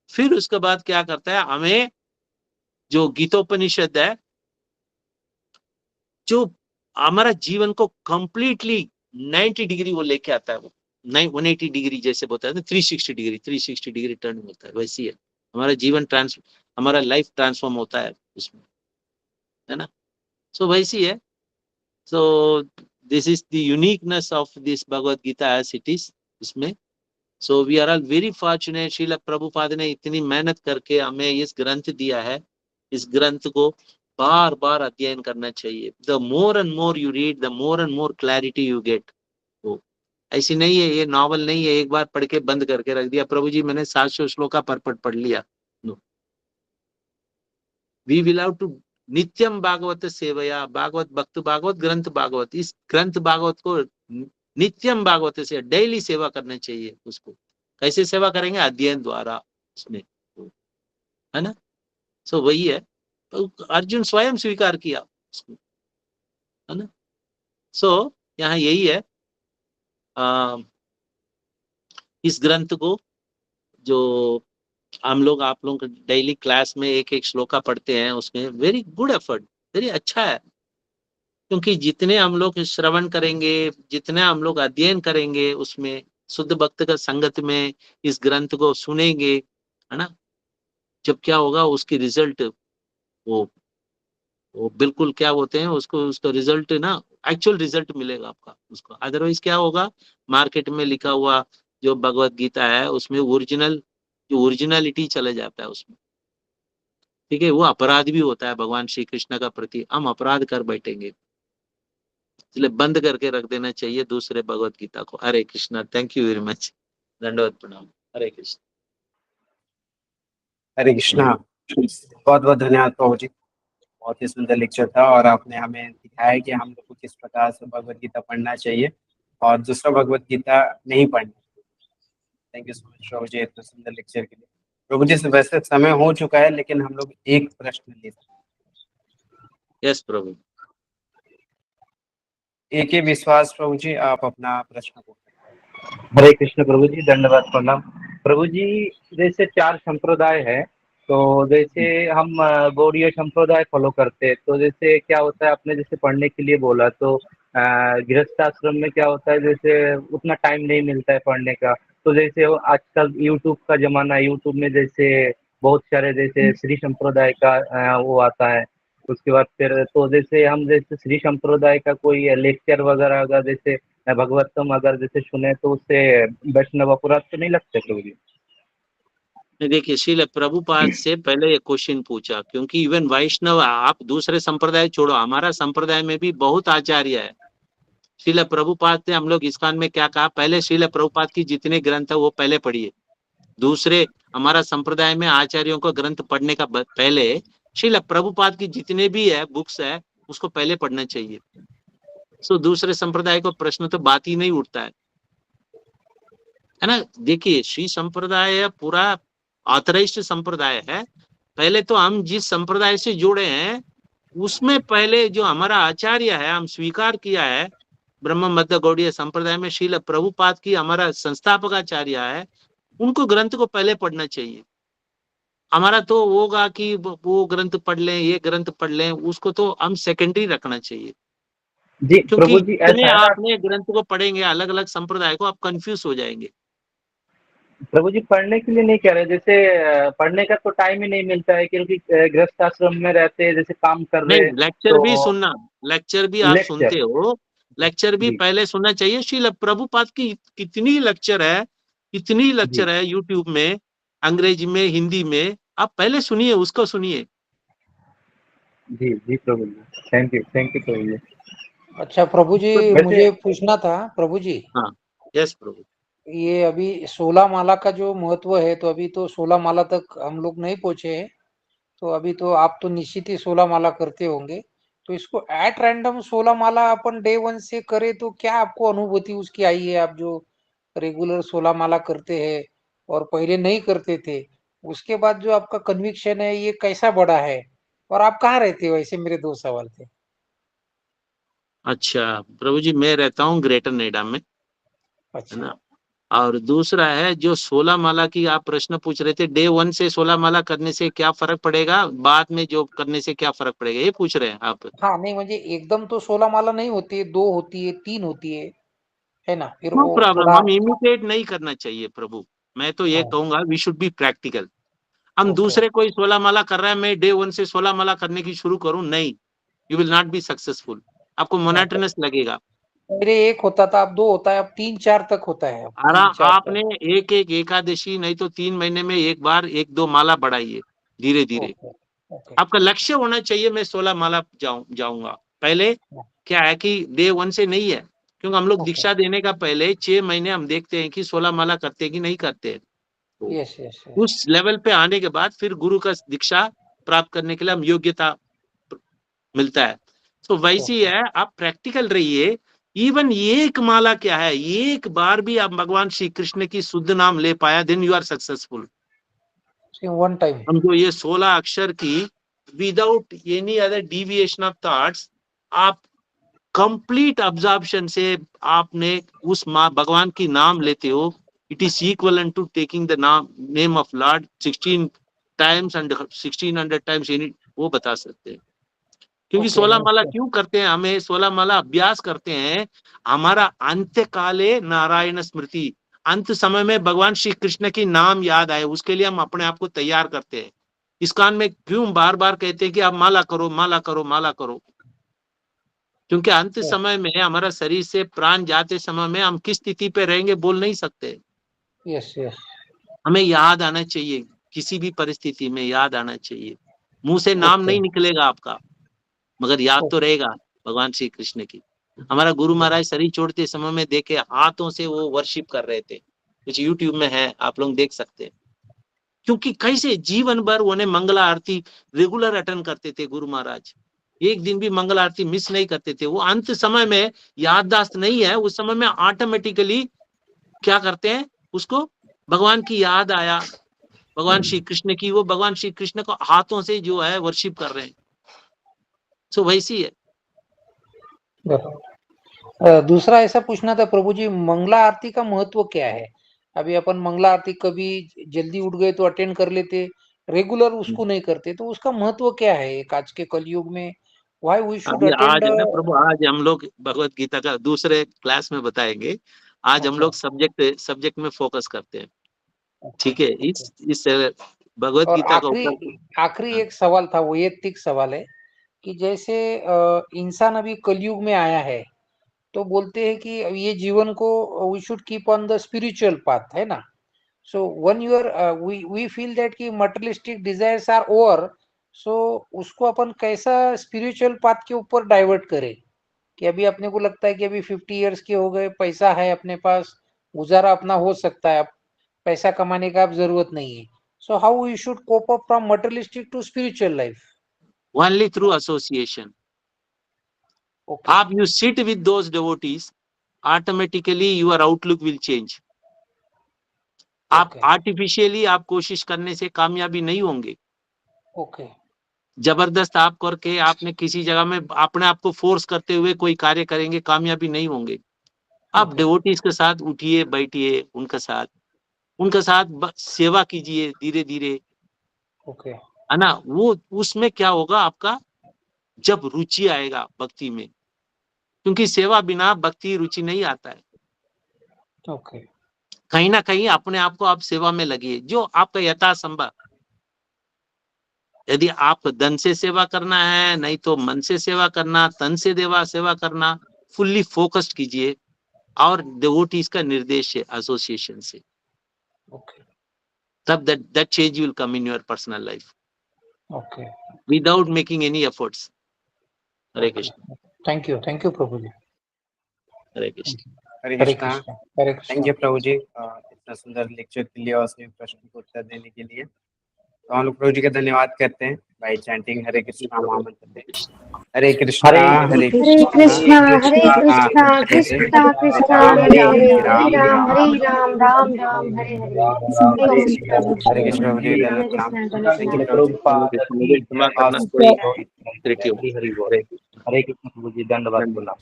फिर उसके बाद क्या करता है, हमें जो गीतोपनिषद है, जो हमारा जीवन को कंप्लीटली 90 डिग्री वो लेके आता है, वो 180 डिग्री जैसे बोलता है, 360 डिग्री टर्न होता है, वैसी है हमारा जीवन हमारा लाइफ ट्रांसफॉर्म होता है उसमें, है ना। सो वैसी है। So this is the uniqueness of this Bhagavad Gita as it is इसमें। So we are all very fortunate, Srila Prabhupada ने इतनी मेहनत करके हमें इस ग्रंथ दिया है। इस ग्रंथ को बार बार अध्ययन करना चाहिए। The more and more you read, the more and more clarity you get. तो ऐसी नहीं है, ये नॉवल नहीं है एक बार पढ़ के बंद करके रख दिया, प्रभु जी मैंने 700 श्लोका परपट पढ़ लिया। No, we will have to नित्यम भागवत सेवया, भागवत भक्त भागवत ग्रंथ भागवत, इस ग्रंथ भागवत को नित्यम भागवत से डेली सेवा करना चाहिए। उसको कैसे सेवा करेंगे, अध्ययन द्वारा उसमें, है ना। सो वही है, तो अर्जुन स्वयं स्वीकार किया उसको, है ना। सो यहाँ यही है, इस ग्रंथ को जो हम लोग आप लोग डेली क्लास में एक एक श्लोका पढ़ते हैं, उसमें वेरी गुड एफर्ट, वेरी अच्छा है। क्योंकि जितने हम लोग श्रवण करेंगे, जितने हम लोग अध्ययन करेंगे उसमें, शुद्ध भक्त का संगत में इस ग्रंथ को सुनेंगे, है ना, जब क्या होगा उसकी रिजल्ट, वो वो बिल्कुल क्या होते हैं उसको, उसका रिजल्ट ना, एक्चुअल रिजल्ट मिलेगा आपका उसको। अदरवाइज क्या होगा, मार्केट में लिखा हुआ जो भगवत गीता है उसमें ओरिजिनल, जो ओरिजिनलिटी चले जाता है उसमें, ठीक है। वो अपराध भी होता है भगवान श्री कृष्ण का प्रति, हम अपराध कर बैठेंगे, इसलिए बंद करके रख देना चाहिए दूसरे भगवत गीता को। Hare Krishna, thank you very much, दंडवत प्रणाम, हरे कृष्ण। हरे कृष्णा। बहुत बहुत धन्यवाद प्रभु जी, बहुत ही सुंदर लेक्चर था और आपने हमें दिखाया कि हम लोग को किस प्रकार से भगवत गीता पढ़ना चाहिए और दूसरा भगवत गीता नहीं पढ़ना। थैंक यू सो मच प्रभु जी इतने सुंदर लेक्चर के लिए। प्रभु जी से वैसे समय हो चुका है, लेकिन हम लोग एक प्रश्न ले सकते यस प्रभु। हैं। एक ही विश्वास प्रभु जी, आप अपना प्रश्न पूछें। हरे कृष्ण प्रभु जी, धन्यवाद प्रणाम प्रभु जी। जैसे 4 संप्रदाय है, तो जैसे हम गौड़ीय संप्रदाय फॉलो करते हैं, तो जैसे क्या होता है, आपने जैसे पढ़ने के लिए बोला, तो गृहस्थ आश्रम में क्या होता है, जैसे उतना टाइम नहीं मिलता है पढ़ने का। तो जैसे आजकल यूट्यूब का जमाना है, यूट्यूब में जैसे बहुत सारे जैसे श्री संप्रदाय का वो आता है। उसके बाद फिर तो जैसे हम जैसे श्री संप्रदाय का कोई लेक्चर वगैरह अगर जैसे भगवतम अगर जैसे सुने, तो उससे वैष्णव अपराध तो नहीं लगते प्रभु जी? देखिए, श्रील प्रभुपाद से पहले ये क्वेश्चन पूछा, क्योंकि इवन वैष्णव, आप दूसरे संप्रदाय छोड़ो, हमारा संप्रदाय में भी बहुत आचार्य है। श्रील प्रभुपाद ने, हम लोग इस्कॉन में क्या कहा, पहले श्रील प्रभुपाद की जितने ग्रंथ है वो पहले पढ़िए। दूसरे हमारा संप्रदाय में आचार्यों को ग्रंथ पढ़ने का पहले श्रील प्रभुपाद की जितने भी है बुक्स है उसको पहले पढ़ना चाहिए। सो दूसरे संप्रदाय को प्रश्न तो बात ही नहीं उठता है ना। देखिए, श्री संप्रदाय पूरा ऑथराइज्ड संप्रदाय है। पहले तो हम जिस संप्रदाय से जुड़े हैं उसमें पहले जो हमारा आचार्य है, हम स्वीकार किया है ब्रह्म मध्य गौड़ीय संप्रदाय में श्रील प्रभुपाद की हमारा संस्थापक आचार्य है, उनको ग्रंथ को पहले पढ़ना चाहिए। हमारा तो होगा कि वो ग्रंथ पढ़ लें, ये ग्रंथ पढ़ लें, उसको तो हम सेकेंडरी रखना चाहिए। जी क्योंकि प्रभु जी, जितने ऐसा है ना आपने ग्रंथ को पढ़ेंगे अलग अलग संप्रदाय को, आप कंफ्यूज हो जाएंगे। प्रभु जी, पढ़ने के लिए नहीं कह रहे, जैसे पढ़ने का तो टाइम ही नहीं मिलता है, क्योंकि गृहस्थ आश्रम में रहते हैं, जैसे काम कर रहे नहीं, हैं, लेक्चर भी तो सुनना, लेक्चर भी आप लेक्चर। सुनते हो, लेक्चर भी जी पहले सुनना चाहिए। श्रील प्रभुपाद की कितनी लेक्चर है, कितनी जी लेक्चर है यूट्यूब में, अंग्रेजी में, हिंदी में, आप पहले सुनिए, उसको सुनिए। जी जी प्रभु जी, थैंक यू प्रभु जी। अच्छा प्रभु जी, उसको वैसे मुझे पूछना था प्रभु जी, हाँ, यस प्रभु। ये अभी 16 माला का जो महत्व है, तो अभी तो 16 माला तक हम लोग नहीं पहुंचे हैं, तो अभी तो आप तो निश्चित ही 16 माला करते होंगे, तो इसको at random 16 Mala upon day 1 से करें तो क्या आपको अनुभूति उसकी आई है? आप जो रेगुलर 16 माला करते हैं और पहले नहीं करते थे, उसके बाद जो आपका कन्विक्शन है ये कैसा बढ़ा है, और आप कहाँ रहते हो? ऐसे मेरे 2 सवाल थे। अच्छा प्रभु जी, मैं रहता हूँ ग्रेटर नोएडा में, है अच्छा। ना। और दूसरा है जो 16 माला की आप प्रश्न पूछ रहे थे, डे 1 से 16 माला करने से क्या फर्क पड़ेगा, बाद में जो करने से क्या फर्क पड़ेगा, ये पूछ रहे हैं आप। हाँ, नहीं म्हणजे एकदम तो 16 माला नहीं होती है, 2 होती है, 3 होती है ना? फिर नो वो प्रॉब्लम, थोड़ा हम इमिटेट नहीं करना चाहिए प्रभु। मैं तो ये हाँ, कहूंगा वी शुड बी प्रैक्टिकल। हम ओके। दूसरे कोई 16 माला कर रहा है, मैं डे 1 से 16 माला करने की शुरू करूं, नहीं, you will not be successful, आपको हाँ, तो मोनोटोनस लगेगा। पहले 1 होता था, अब 2 होता है, अब 3-4 तक होता है, अब और 3-4 तक। आपने एक एक एकादशी नहीं तो 3 महीने में एक बार 1-2 माला बढ़ाइए धीरे धीरे। Okay, okay. आपका लक्ष्य होना चाहिए मैं 16 माला जाऊंगा। पहले क्या है कि डे 1 से नहीं है, क्योंकि हम लोग ओके। दीक्षा देने का पहले 6 महीने हम देखते हैं कि 16 माला करते हैं कि नहीं करते हैं। तो यस, यस, यस। उस लेवल पे आने के बाद फिर गुरु का दीक्षा प्राप्त करने के लिए हम योग्यता मिलता है। तो वैसी ओके। है, आप प्रैक्टिकल रहिए। इवन एक माला क्या है, एक बार भी आप भगवान श्री कृष्ण की शुद्ध नाम ले पाया, then you are successful. One time. समझो ये 16 अक्षर की without any other deviation of thoughts, आप कंप्लीट ऑब्जर्वेशन से आपने उस माँ भगवान की नाम लेते हो, it is equal to taking the naam name of Lord 16 times and 1600 times, वो बता सकते हैं। क्योंकि ओके, 16 माला नाइस। क्यों करते हैं, हमें 16 माला अभ्यास करते हैं, हमारा अंत्य काले नारायण स्मृति, अंत समय में भगवान श्री कृष्ण की नाम याद आए, उसके लिए हम अपने आप को तैयार करते हैं। इस कान में क्यों बार बार कहते हैं कि आप माला करो, माला करो, माला करो, क्योंकि अंत समय में हमारा शरीर से प्राण जाते समय में हम किस स्थिति पे रहेंगे बोल नहीं सकते। Yes, yes. हमें याद आना चाहिए, किसी भी परिस्थिति में याद आना चाहिए। मुंह से नाम ओके, नहीं निकलेगा आपका, मगर याद तो रहेगा भगवान श्री कृष्ण की। हमारा गुरु महाराज शरीर छोड़ते समय में देखे हाथों से वो वर्शिप कर रहे थे, कुछ यूट्यूब में है, आप लोग देख सकते हैं। क्योंकि कैसे जीवन भर उन्हें मंगला आरती रेगुलर अटेंड करते थे गुरु महाराज, एक दिन भी मंगल आरती मिस नहीं करते थे। वो अंत समय में याददाश्त नहीं है, उस समय में ऑटोमेटिकली क्या करते हैं, उसको भगवान की याद आया, भगवान श्री कृष्ण की, वो भगवान श्री कृष्ण को हाथों से जो है वर्शिप कर रहे हैं। सो वैसी है। दूसरा ऐसा पूछना था प्रभु जी, मंगला आरती का महत्व क्या है? अभी अपन मंगला आरती कभी जल्दी उठ गए तो अटेंड कर लेते, रेगुलर उसको नहीं करते, तो उसका महत्व क्या है एक आज के कलयुग में? व्हाई वी शुड अभी अटेंड? आज है ना प्रभु, आज हम लोग भगवत गीता का दूसरे क्लास में बताएंगे। आज हम अच्छा, लोग सब्जेक्ट में फोकस करते हैं, ओके, ठीक है। ओके। इस भगवत और गीता का ऊपर। आखिरी एक सवाल था, वैयक्तिक सवाल है कि जैसे इंसान अभी कलयुग में आया है, तो बोलते हैं कि ये जीवन को we should keep on the spiritual path, है ना? So when you are we feel that कि materialistic desires are over, so उसको अपन कैसा स्पिरिचुअल पाथ के ऊपर डाइवर्ट करें? कि अभी अपने को लगता है कि अभी 50 इयर्स के हो गए, पैसा है अपने पास, गुजारा अपना हो सकता है, अब पैसा कमाने का अब जरूरत नहीं है, so how we should cope up from materialistic to spiritual life? Only through association. Okay, आप you sit with those devotees, automatically your outlook will change. आप ओके, आर्टिफिशियली आप कोशिश करने से कामयाबी नहीं होंगे। ओके, जबरदस्त आप करके आपने किसी जगह में अपने आप को फोर्स करते हुए कोई कार्य करेंगे, कामयाबी नहीं होंगे। आप ओके, डिवोटीज के साथ उठिए बैठिए, उनके साथ सेवा कीजिए धीरे धीरे, ओके, है ना। वो उसमें क्या होगा आपका, जब रुचि आएगा भक्ति में, क्योंकि सेवा बिना भक्ति रुचि नहीं आता है। ओके, कहीं ना कहीं अपने आप को आप सेवा में लगिए, जो आपका यथासंभव। यदि आप धन से सेवा करना है, नहीं तो मन से सेवा करना, तन से सेवा करना, फुल्ली फोकस्ड कीजिए। और डिवोटीज का निर्देश है एसोसिएशन से, ओके, तब that change will come in your personal life okay, without making any efforts. Hare okay. Krishna, thank you prabhu ji. Hare Krishna. Hare Hare Krishna. Krishna, Hare thank Krishna. You prabhu ji इतना सुंदर लेक्चर के लिए और सभी प्रश्नों को उत्तर देने के लिए। तो हम लोग प्रभु जी का धन्यवाद करते हैं भाई चैंटिंग हरे कृष्णा महामंत्र से। हरे कृष्णा हरे हरे हरे कृष्णा हरे कृष्णा हरे कृष्णा कृष्णा हरे हरे हरे राम राम राम हरे हरे। हरे कृष्णा हरे कृष्ण प्रभु जी हरे धन्यवाद। कृष्णा थैंक यू धन्यवाद। प्रभु जी। मुझे क्षमा करना, कोई त्रुटि हो। हरे कृष्ण प्रभु जी, दंडवत प्रणाम।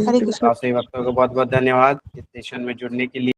हरे कृष्ण। आप सभी भक्तों को बहुत बहुत धन्यवाद इस सेशन में जुड़ने के लिए।